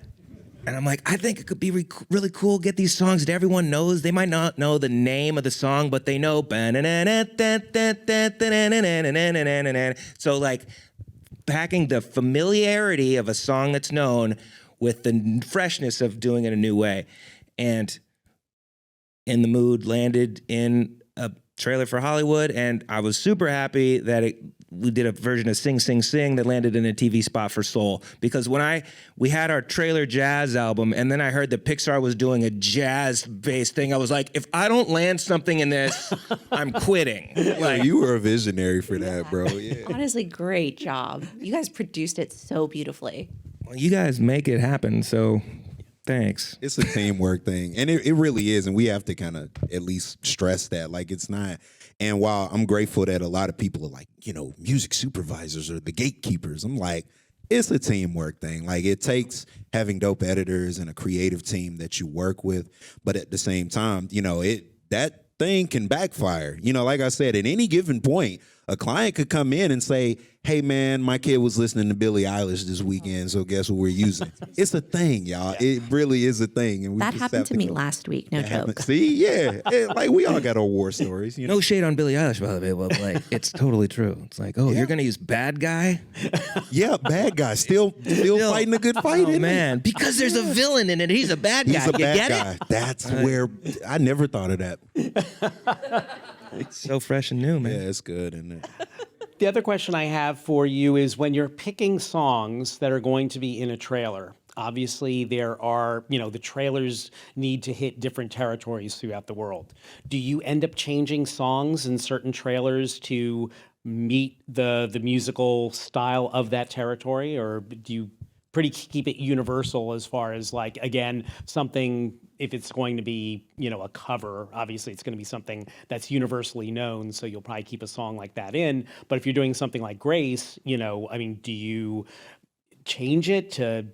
And I'm like, I think it could be really cool. Get these songs that everyone knows. They might not know the name of the song, but they know. So like packing the familiarity of a song that's known with the freshness of doing it a new way. And In the Mood landed in a trailer for Hollywood, and I was super happy that we did a version of Sing, Sing, Sing that landed in a TV spot for Soul. Because when we had our trailer jazz album, and then I heard that Pixar was doing a jazz-based thing, I was like, if I don't land something in this, I'm quitting. Like, you were a visionary for that, bro. Yeah. Honestly, great job. You guys produced it so beautifully. Well, you guys make it happen, so thanks. It's a teamwork thing. And it really is. And we have to kind of at least stress that. Like, it's not. And while I'm grateful that a lot of people are like, music supervisors or the gatekeepers, I'm like, it's a teamwork thing. Like, it takes having dope editors and a creative team that you work with. But at the same time, that thing can backfire. Like I said, at any given point, a client could come in and say, hey, man, my kid was listening to Billie Eilish this weekend, so guess what we're using? It's a thing, y'all. Yeah. It really is a thing. And that happened to me last week, no joke. See, yeah. Like, we all got our war stories. No shade on Billie Eilish, by the way, but like, it's totally true. It's like, you're going to use bad guy? Yeah, bad guy. Still fighting a good fight, isn't man. Because there's a villain in it. He's a bad guy. He's a bad guy. That's where I never thought of that. It's so fresh and new, man. Yeah, it's good, isn't it? The other question I have for you is, when you're picking songs that are going to be in a trailer, obviously there are, the trailers need to hit different territories throughout the world. Do you end up changing songs in certain trailers to meet the musical style of that territory, or do you pretty keep it universal as far as, like, again, something, if it's going to be, a cover, obviously it's going to be something that's universally known, so you'll probably keep a song like that in. But if you're doing something like Grace, do you change it to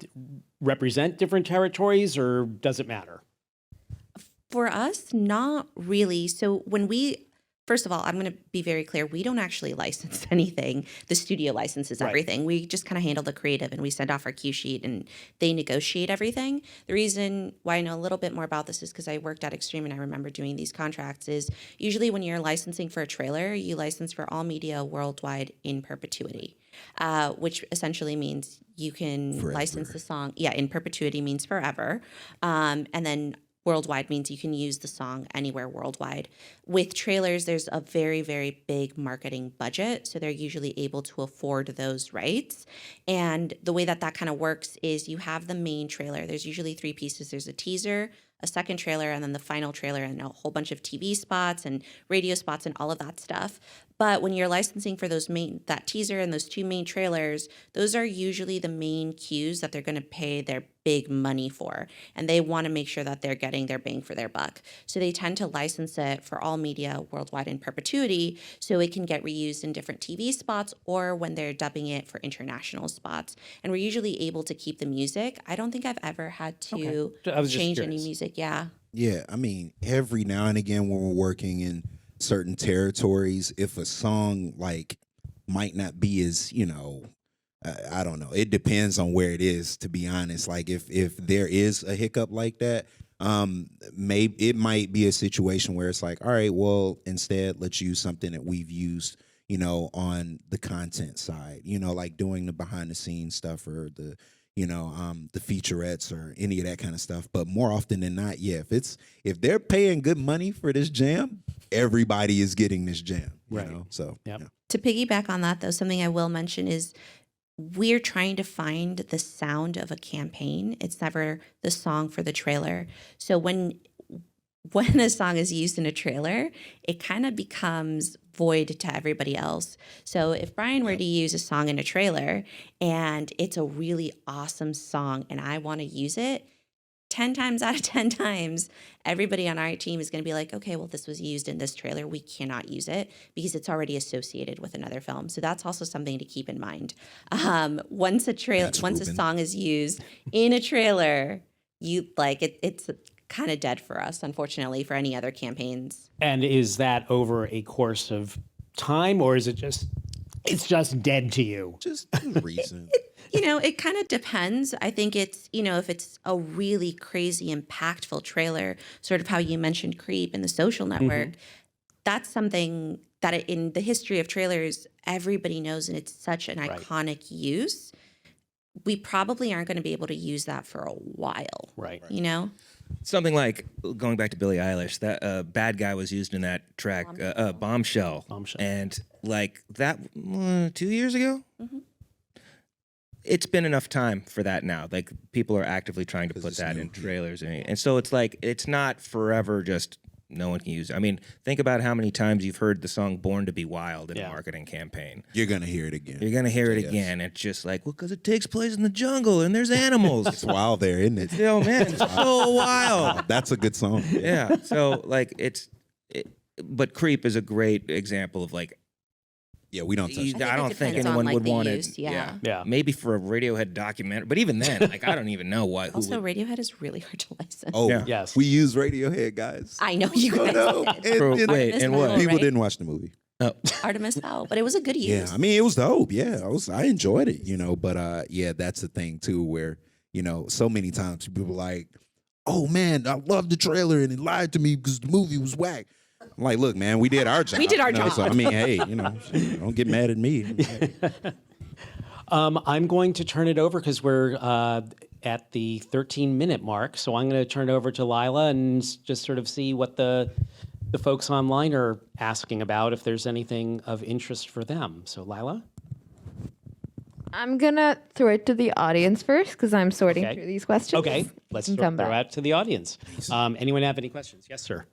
represent different territories, or does it matter? For us, not really. So first of all, I'm going to be very clear. We don't actually license anything. The studio licenses everything. We just kind of handle the creative, and we send off our cue sheet and they negotiate everything. The reason why I know a little bit more about this is because I worked at Extreme and I remember doing these contracts. Is usually when you're licensing for a trailer, you license for all media worldwide in perpetuity, which essentially means you can license the song. Yeah, in perpetuity means forever. And then worldwide means you can use the song anywhere worldwide. With trailers, there's a very, very big marketing budget, so they're usually able to afford those rights. And the way that kind of works is you have the main trailer. There's usually 3 pieces. There's a teaser, a second trailer, and then the final trailer, and a whole bunch of TV spots and radio spots and all of that stuff. But when you're licensing for that teaser and those 2 main trailers, those are usually the main cues that they're going to pay their big money for. And they want to make sure that they're getting their bang for their buck. So they tend to license it for all media worldwide in perpetuity, so it can get reused in different TV spots or when they're dubbing it for international spots. And we're usually able to keep the music. I don't think I've ever had to change any music. Yeah. Yeah, I mean, every now and again when we're working in certain territories, if a song might not be as, I don't know, it depends on where it is, to be honest. Like, if there is a hiccup like that, maybe it might be a situation where it's like, all right, well, instead let's use something that we've used, on the content side, like doing the behind the scenes stuff, or the the featurettes or any of that kind of stuff. But more often than not, yeah, if they're paying good money for this jam, everybody is getting this jam, you know? So, yep. Yeah. To piggyback on that, though, something I will mention is we're trying to find the sound of a campaign. It's never the song for the trailer. So when when a song is used in a trailer, it kind of becomes void to everybody else. So if Brian were to use a song in a trailer and it's a really awesome song and I want to use it, 10 times out of 10 times, everybody on our team is going to be like, okay, well, this was used in this trailer. We cannot use it because it's already associated with another film. So that's also something to keep in mind. Once a song is used in a trailer, it's kind of dead for us, unfortunately, for any other campaigns. And is that over a course of time, or is it's just dead to you? Just recent. It kind of depends. I think it's, if it's a really crazy, impactful trailer, sort of how you mentioned Creep and The Social Network, that's something that in the history of trailers, everybody knows, and it's such an iconic use. We probably aren't going to be able to use that for a while. Right. Something like, going back to Billie Eilish, that Bad Guy was used in that track, Bombshell. And like that 2 years ago? It's been enough time for that now. Like, people are actively trying to put that in trailers. And so it's like, it's not forever just no one can use it. I mean, think about how many times you've heard the song Born to be Wild in a marketing campaign. You're going to hear it again. You're going to hear it again. It's just like, well, because it takes place in the jungle and there's animals. It's wild there, isn't it? Yo, man, it's so wild. That's a good song. Yeah. So, like, but Creep is a great example of, like, yeah, we don't touch that. I don't think anyone would want it. Yeah. Maybe for a Radiohead documentary, but even then, like, I don't even know what. Also, Radiohead is really hard to license. Oh, yes. We use Radiohead, guys. I know you guys did. Wait, and what? People didn't watch the movie. Oh. Artemis Fowl, but it was a good use. Yeah, I mean, it was dope. Yeah, I enjoyed it, but yeah, that's the thing too, where, so many times people are like, oh man, I love the trailer and it lied to me because the movie was whack. I'm like, look, man, we did our job. We did our job. So, I mean, hey, don't get mad at me. I'm going to turn it over because we're at the 13-minute mark. So I'm going to turn it over to Lila and just sort of see what the folks online are asking about, if there's anything of interest for them. So Lila? I'm going to throw it to the audience first because I'm sorting through these questions. Okay, let's throw it out to the audience. Anyone have any questions? Yes, sir.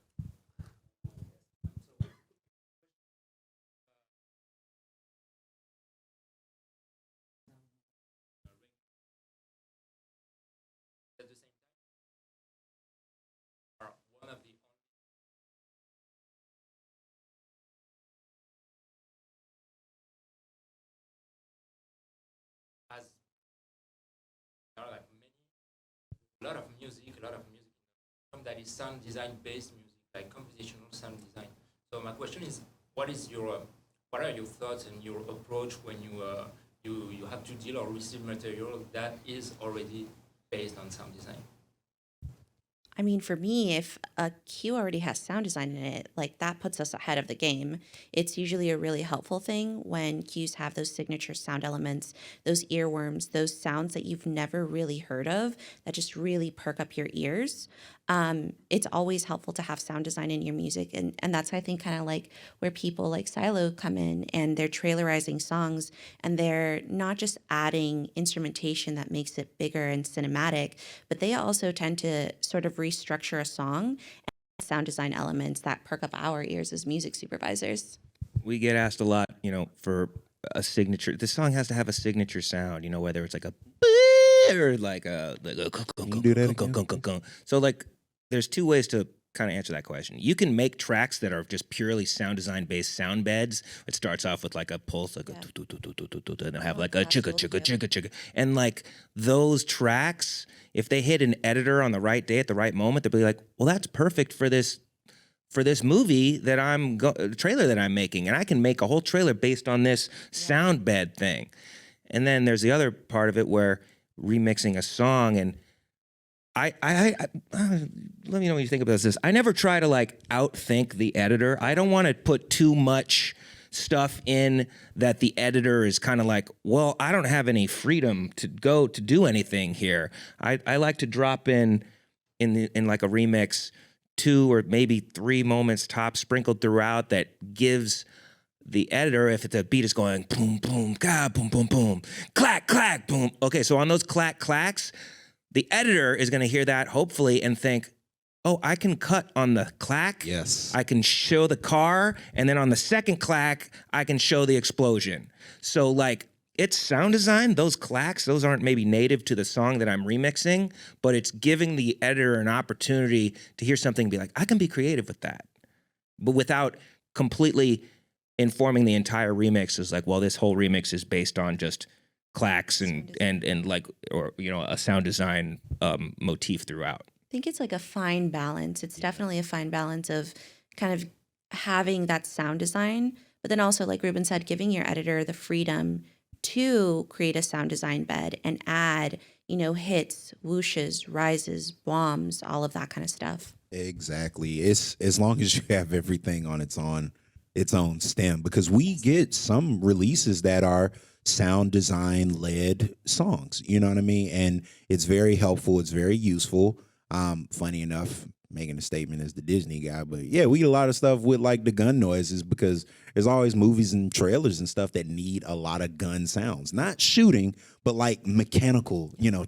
A lot of music that is sound design based music, like compositional sound design. So my question is, what are your thoughts and your approach when you have to deal or receive material that is already based on sound design? I mean, for me, if a cue already has sound design in it, like that puts us ahead of the game. It's usually a really helpful thing when cues have those signature sound elements, those earworms, those sounds that you've never really heard of that just really perk up your ears. It's always helpful to have sound design in your music. And that's, I think, kind of like where people like Silo come in and they're trailerizing songs and they're not just adding instrumentation that makes it bigger and cinematic, but they also tend to sort of restructure a song and sound design elements that perk up our ears as music supervisors. We get asked a lot, for a signature. This song has to have a signature sound, whether it's like a or like a so like there's two ways to kind of answer that question. You can make tracks that are just purely sound design based sound beds. It starts off with like a pulse, like a and they'll have like a chugga chugga chugga chugga. And like those tracks, if they hit an editor on the right day at the right moment, they'll be like, well, that's perfect for this movie that trailer that I'm making, and I can make a whole trailer based on this sound bed thing. And then there's the other part of it where remixing a song, and I let me know what you think about this. I never try to like outthink the editor. I don't want to put too much stuff in that the editor is kind of like, well, I don't have any freedom to go to do anything here. I like to drop in like a remix 2 or maybe 3 moments top sprinkled throughout that gives the editor, if the beat is going boom, boom, ga, boom, boom, boom, clack, clack, boom. Okay, so on those clack, clacks, the editor is going to hear that hopefully and think, oh, I can cut on the clack. Yes. I can show the car, and then on the second clack, I can show the explosion. So like, it's sound design. Those clacks, those aren't maybe native to the song that I'm remixing, but it's giving the editor an opportunity to hear something and be like, I can be creative with that. But without completely informing the entire remix is like, well, this whole remix is based on just clacks and like, or, you know, a sound design motif throughout. I think it's like a fine balance. It's definitely a fine balance of kind of having that sound design, but then also, like Reuben said, giving your editor the freedom to create a sound design bed and add, you know, hits, whooshes, rises, bombs, all of that kind of stuff. Exactly. It's as long as you have everything on its own stem, because we get some releases that are sound design led songs, you know what I mean? And it's very helpful. It's very useful. Funny enough, making a statement as the Disney guy, but yeah, we get a lot of stuff with like the gun noises because there's always movies and trailers and stuff that need a lot of gun sounds, not shooting, but like mechanical, you know,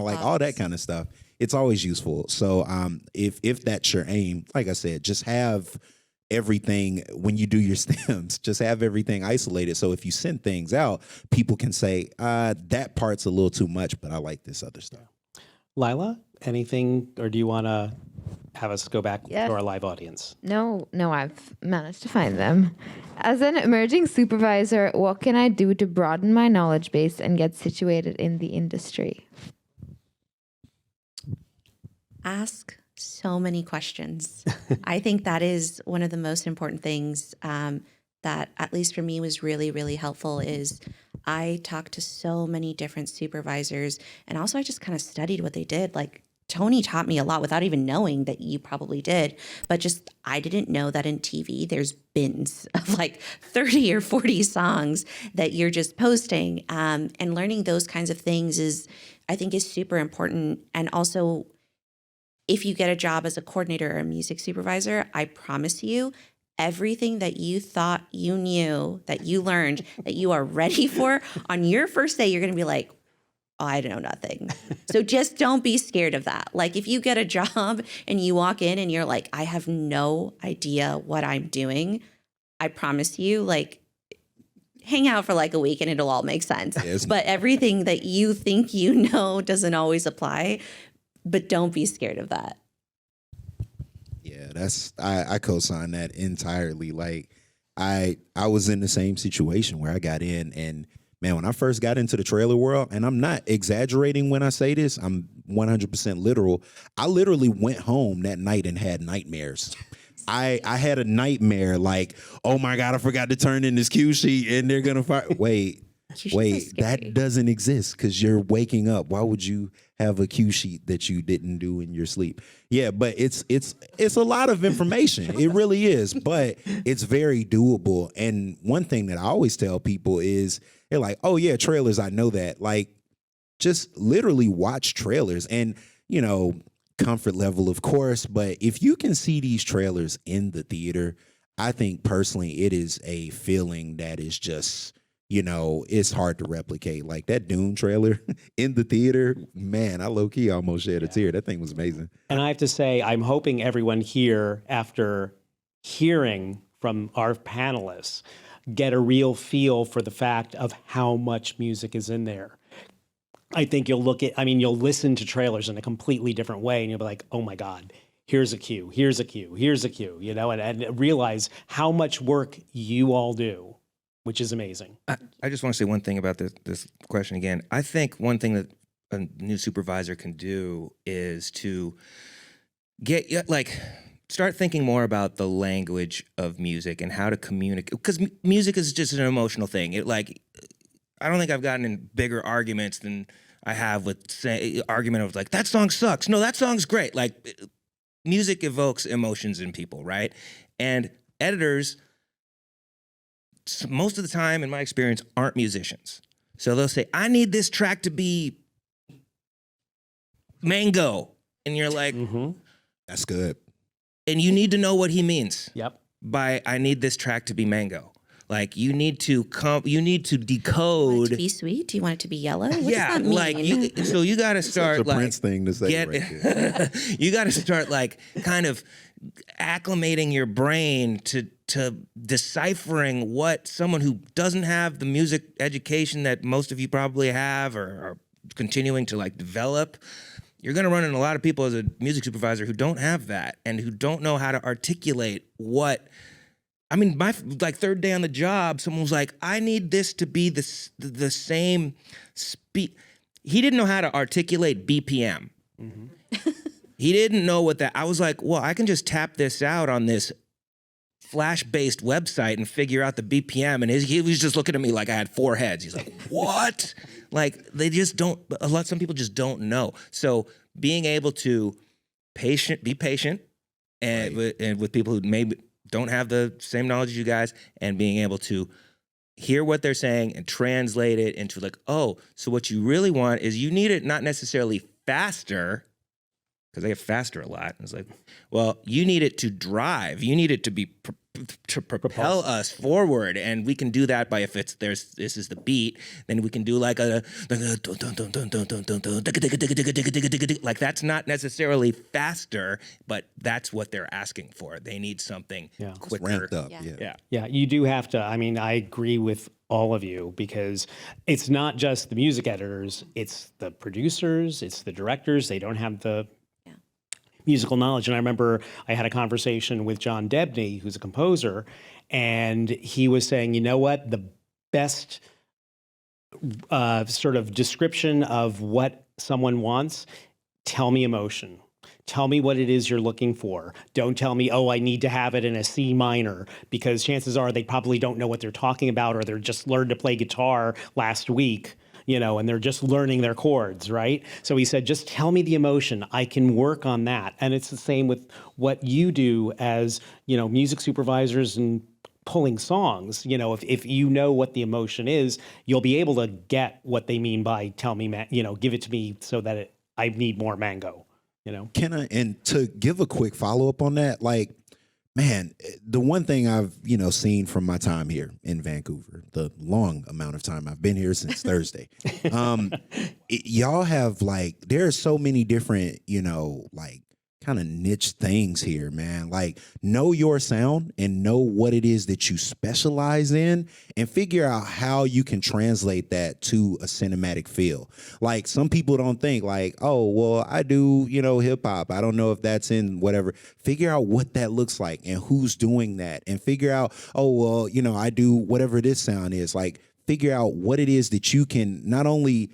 like all that kind of stuff. It's always useful. So if that's your aim, like I said, just have everything when you do your stems, just have everything isolated. So if you send things out, people can say, that part's a little too much, but I like this other stuff. Lila, anything, or do you want to have us go back Yeah. to our live audience? No, I've managed to find them. As an emerging supervisor, what can I do to broaden my knowledge base and get situated in the industry? Ask so many questions. I think that is one of the most important things that, at least for me, was really, really helpful is I talked to so many different supervisors, and also I just kind of studied what they did. Like Tony taught me a lot without even knowing that you probably did, but just I didn't know that in TV there's bins of like 30 or 40 songs that you're just posting, and learning those kinds of things is, I think, is super important. And also, if you get a job as a coordinator or a music supervisor, I promise you, everything that you thought you knew, that you learned, that you are ready for, on your first day, you're going to be like, oh, I know nothing. So just don't be scared of that. Like if you get a job and you walk in and you're like, I have no idea what I'm doing, I promise you, like, hang out for like a week and it'll all make sense. Yes. But everything that you think you know doesn't always apply. But don't be scared of that. Yeah, I co-sign that entirely. Like I was in the same situation where I got in, and man, when I first got into the trailer world, and I'm not exaggerating when I say this, I'm 100% literal. I literally went home that night and had nightmares. I had a nightmare like, oh my God, I forgot to turn in this cue sheet and they're gonna fire. Wait, that doesn't exist because you're waking up. Why would you have a cue sheet that you didn't do in your sleep? Yeah, but it's a lot of information. It really is, but it's very doable. And one thing that I always tell people is they're like, oh yeah, trailers, I know that. Like, just literally watch trailers and, you know, comfort level, of course, but if you can see these trailers in the theater, I think personally it is a feeling that is just, you know, it's hard to replicate. Like that Dune trailer in the theater, man, I low-key almost shed a tear. That thing was amazing. And I have to say, I'm hoping everyone here, after hearing from our panelists, get a real feel for the fact of how much music is in there. I think you'll listen to trailers in a completely different way and you'll be like, oh my God, here's a cue, here's a cue, here's a cue, you know, and realize how much work you all do, which is amazing. I just want to say one thing about this question again. I think one thing that a new supervisor can do is to start thinking more about the language of music and how to communicate, because music is just an emotional thing. I don't think I've gotten in bigger arguments than I have with argument of like, that song sucks. No, that song's great. Like music evokes emotions in people, right? And editors, most of the time in my experience, aren't musicians. So they'll say, I need this track to be mango. And you're like, That's good. And you need to know what he means. Yep. By I need this track to be mango. Like you need to decode. To be sweet? Do you want it to be yellow? What Yeah, does that mean? like so you got to start Such a like Prince thing to say right there. you got to start like kind of acclimating your brain to deciphering what someone who doesn't have the music education that most of you probably have or are continuing to like develop. You're going to run into a lot of people as a music supervisor who don't have that and who don't know how to articulate what. I mean, my like third day on the job, someone was like, "I need this to be the same speed." He didn't know how to articulate BPM. Mm-hmm. He didn't know what that. I was like, "Well, I can just tap this out on this Flash-based website and figure out the BPM." And he was just looking at me like I had 4 heads. He's like, "What?" Like they just don't. Some people just don't know. So being able to be patient, and with people who maybe don't have the same knowledge as you guys, and being able to hear what they're saying and translate it into like, oh, so what you really want is you need it not necessarily faster, because they get faster a lot. And it's like, well, you need it to drive. You need it to be to propel us forward, and we can do that by if this is the beat, then we can do like like that's not necessarily faster, but that's what they're asking for. They need something quicker, ramped up. Yeah, you do have to. I mean, I agree with all of you because it's not just the music editors, it's the producers, it's the directors. They don't have the musical knowledge. And I remember I had a conversation with John Debney, who's a composer, and he was saying, you know what, the best sort of description of what someone wants, tell me emotion. Tell me what it is you're looking for. Don't tell me, oh, I need to have it in a C minor, because chances are they probably don't know what they're talking about, or they're just learned to play guitar last week, and they're just learning their chords, right? So he said, just tell me the emotion. I can work on that. And it's the same with what you do as, music supervisors and pulling songs. If you know what the emotion is, you'll be able to get what they mean by tell me, give it to me so that I need more mango, Can I, and to give a quick follow-up on that, like, man, the one thing I've, seen from my time here in Vancouver, the long amount of time I've been here since Thursday, y'all have like, there are so many different, like kind of niche things here, man. Like know your sound and know what it is that you specialize in and figure out how you can translate that to a cinematic feel. Like some people don't think like, oh, well, I do, hip hop. I don't know if that's in whatever. Figure out what that looks like and who's doing that and figure out, oh, well, I do whatever this sound is. Like figure out what it is that you can not only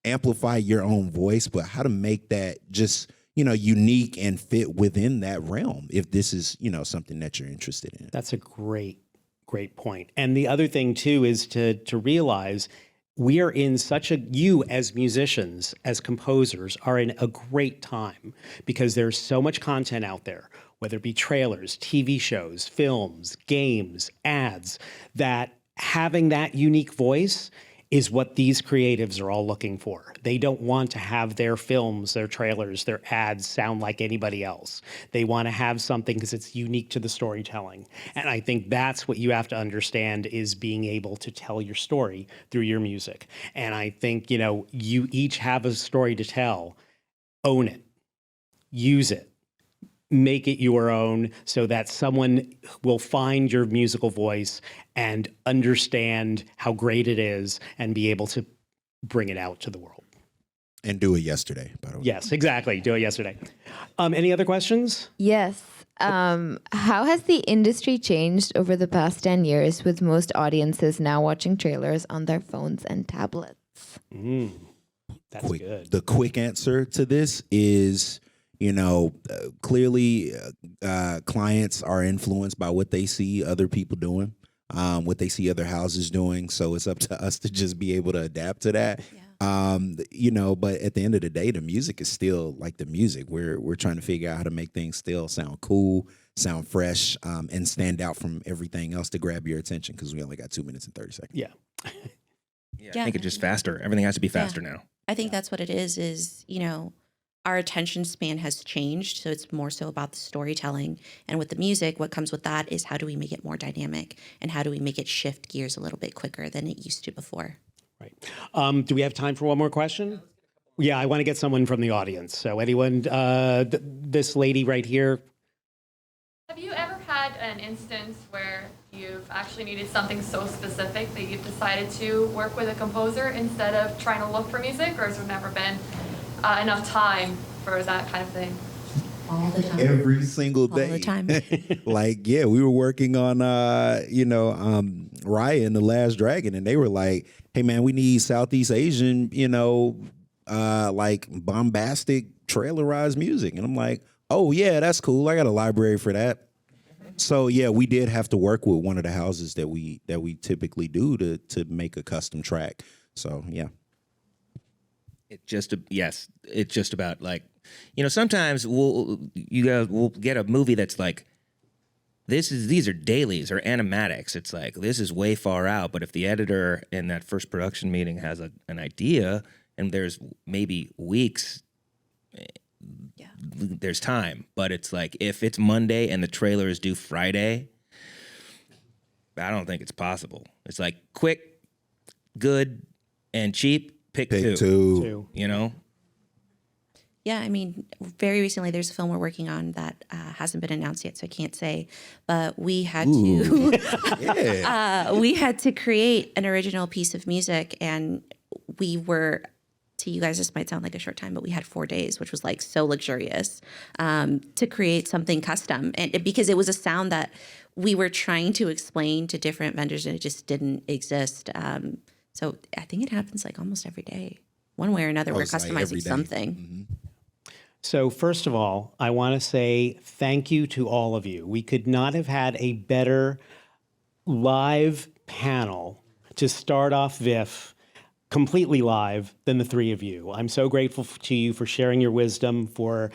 amplify your own voice, but how to make that just unique and fit within that realm if this is, something that you're interested in. That's a great point. And the other thing too is to realize we are in you as musicians, as composers, are in a great time because there's so much content out there, whether it be trailers, TV shows, films, games, ads, that having that unique voice is what these creatives are all looking for. They don't want to have their films, their trailers, their ads sound like anybody else. They want to have something because it's unique to the storytelling. And I think that's what you have to understand is being able to tell your story through your music. And I think, you each have a story to tell. Own it. Use it. Make it your own so that someone will find your musical voice and understand how great it is and be able to bring it out to the world. And do it yesterday, by the way. Yes, exactly. Do it yesterday. Any other questions? Yes. How has the industry changed over the past 10 years with most audiences now watching trailers on their phones and tablets? That's good. The quick answer to this is, clearly clients are influenced by what they see other people doing, what they see other houses doing. So it's up to us to just be able to adapt to that. Yeah. But at the end of the day, the music is still like the music. We're trying to figure out how to make things still sound cool, sound fresh, and stand out from everything else to grab your attention because we only got 2 minutes and 30 seconds. Yeah. I think it's just faster. Everything has to be faster now. I think that's what it is, our attention span has changed, so it's more so about the storytelling. And with the music, what comes with that is how do we make it more dynamic, and how do we make it shift gears a little bit quicker than it used to before. Right. Do we have time for one more question? Yeah, I want to get someone from the audience. So anyone, this lady right here. Have you ever had an instance where you've actually needed something so specific that you've decided to work with a composer instead of trying to look for music, or has there never been enough time for that kind of thing? All the time. Every single day. All the time. Like, yeah, we were working on, Raya and the Last Dragon, and they were like, hey, man, we need Southeast Asian, like bombastic trailerized music. And I'm like, oh, yeah, that's cool. I got a library for that. So, yeah, we did have to work with one of the houses that we typically do to make a custom track. So, yeah. It's just about like, sometimes we'll get a movie that's like, these are dailies or animatics. It's like, this is way far out. But if the editor in that first production meeting has an idea and there's maybe weeks, there's time. But it's like, if it's Monday and the trailer is due Friday, I don't think it's possible. It's like quick, good, and cheap. Pick two. Yeah, I mean, very recently there's a film we're working on that hasn't been announced yet, so I can't say. But we had we had to create an original piece of music, and we were, to you guys, this might sound like a short time, but we had 4 days, which was like so luxurious to create something custom, and because it was a sound that we were trying to explain to different vendors, and it just didn't exist. So I think it happens like almost every day. One way or another, we're customizing something. Mm-hmm. So first of all, I want to say thank you to all of you. We could not have had a better live panel to start off VIFF completely live than the three of you. I'm so grateful to you for sharing your wisdom, for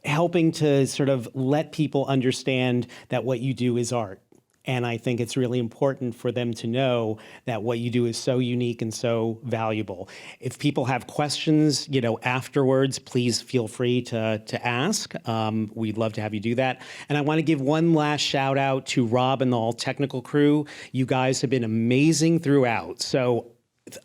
helping to sort of let people understand that what you do is art. And I think it's really important for them to know that what you do is so unique and so valuable. If people have questions, afterwards, please feel free to ask. We'd love to have you do that. And I want to give one last shout out to Rob and the all technical crew. You guys have been amazing throughout. So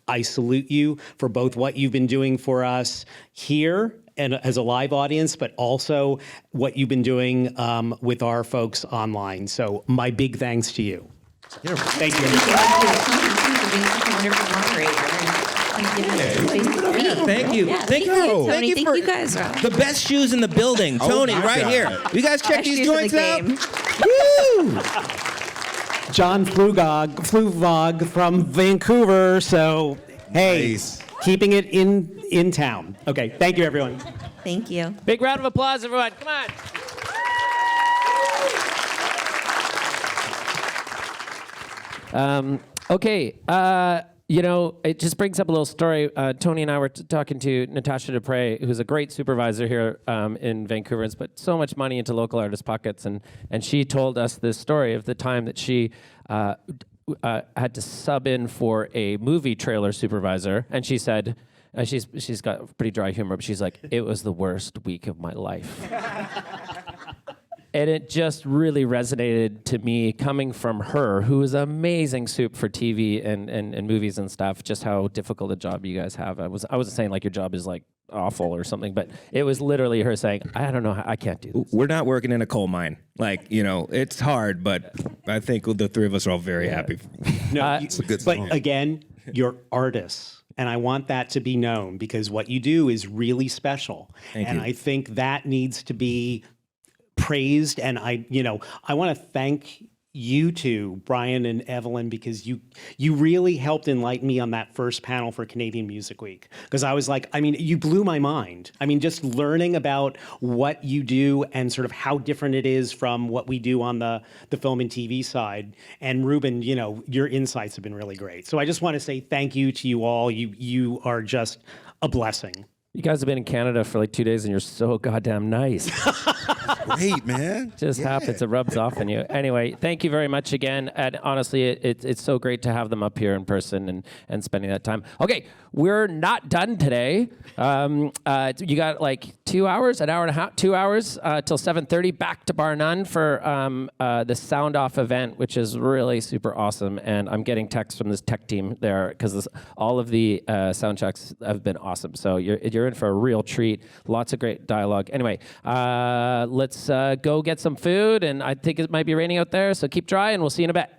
I salute you for both what you've been doing for us here and as a live audience, but also what you've been doing with our folks online. So my big thanks to you. Thank you. Thank you. Yeah, Thank you, Tony. Thank you Thank for you guys. the best shoes in the building. Tony, right God. here. You guys check Best these shoes in joints the out? game. Woo! John Fluvog from Vancouver. So, hey, Nice. keeping it in town. Okay, thank you, everyone. Thank you. Big round of applause, everyone. Come on. Okay. It just brings up a little story. Tony and I were talking to Natasha Dupre, who's a great supervisor here in Vancouver, and has put so much money into local artists' pockets. And she told us this story of the time that she had to sub in for a movie trailer supervisor. And she said, she's got pretty dry humor, but she's like, it was the worst week of my life. And it just really resonated to me coming from her, who is amazing soup for TV and movies and stuff, just how difficult a job you guys have. I wasn't saying like your job is like awful or something, but it was literally her saying, I don't know, I can't do this. We're not working in a coal mine. It's hard, but I think the three of us are all very happy. No, It's a good song. but again, you're artists. And I want that to be known because what you do is really special. Thank and you. I think that needs to be praised. And I want to thank you two, Brian and Evelin, because you really helped enlighten me on that first panel for Canadian Music Week. Because I was like, you blew my mind. Just learning about what you do and sort of how different it is from what we do on the film and TV side. And Reuben, your insights have been really great. So I just want to say thank you to you all. You are just a blessing. You guys have been in Canada for like 2 days and you're so goddamn nice. Great, man. Just happens. It rubs off on you. Anyway, thank you very much again. And honestly, it's so great to have them up here in person and spending that time. Okay, we're not done today. You got like 2 hours, an hour and a half, 2 hours till 7:30. Back to Bar None for the Sound Off event, which is really super awesome. And I'm getting texts from this tech team there because all of the sound checks have been awesome. So you're in for a real treat. Lots of great dialogue. Anyway, let's go get some food. And I think it might be raining out there, so keep dry, and we'll see you in a bit.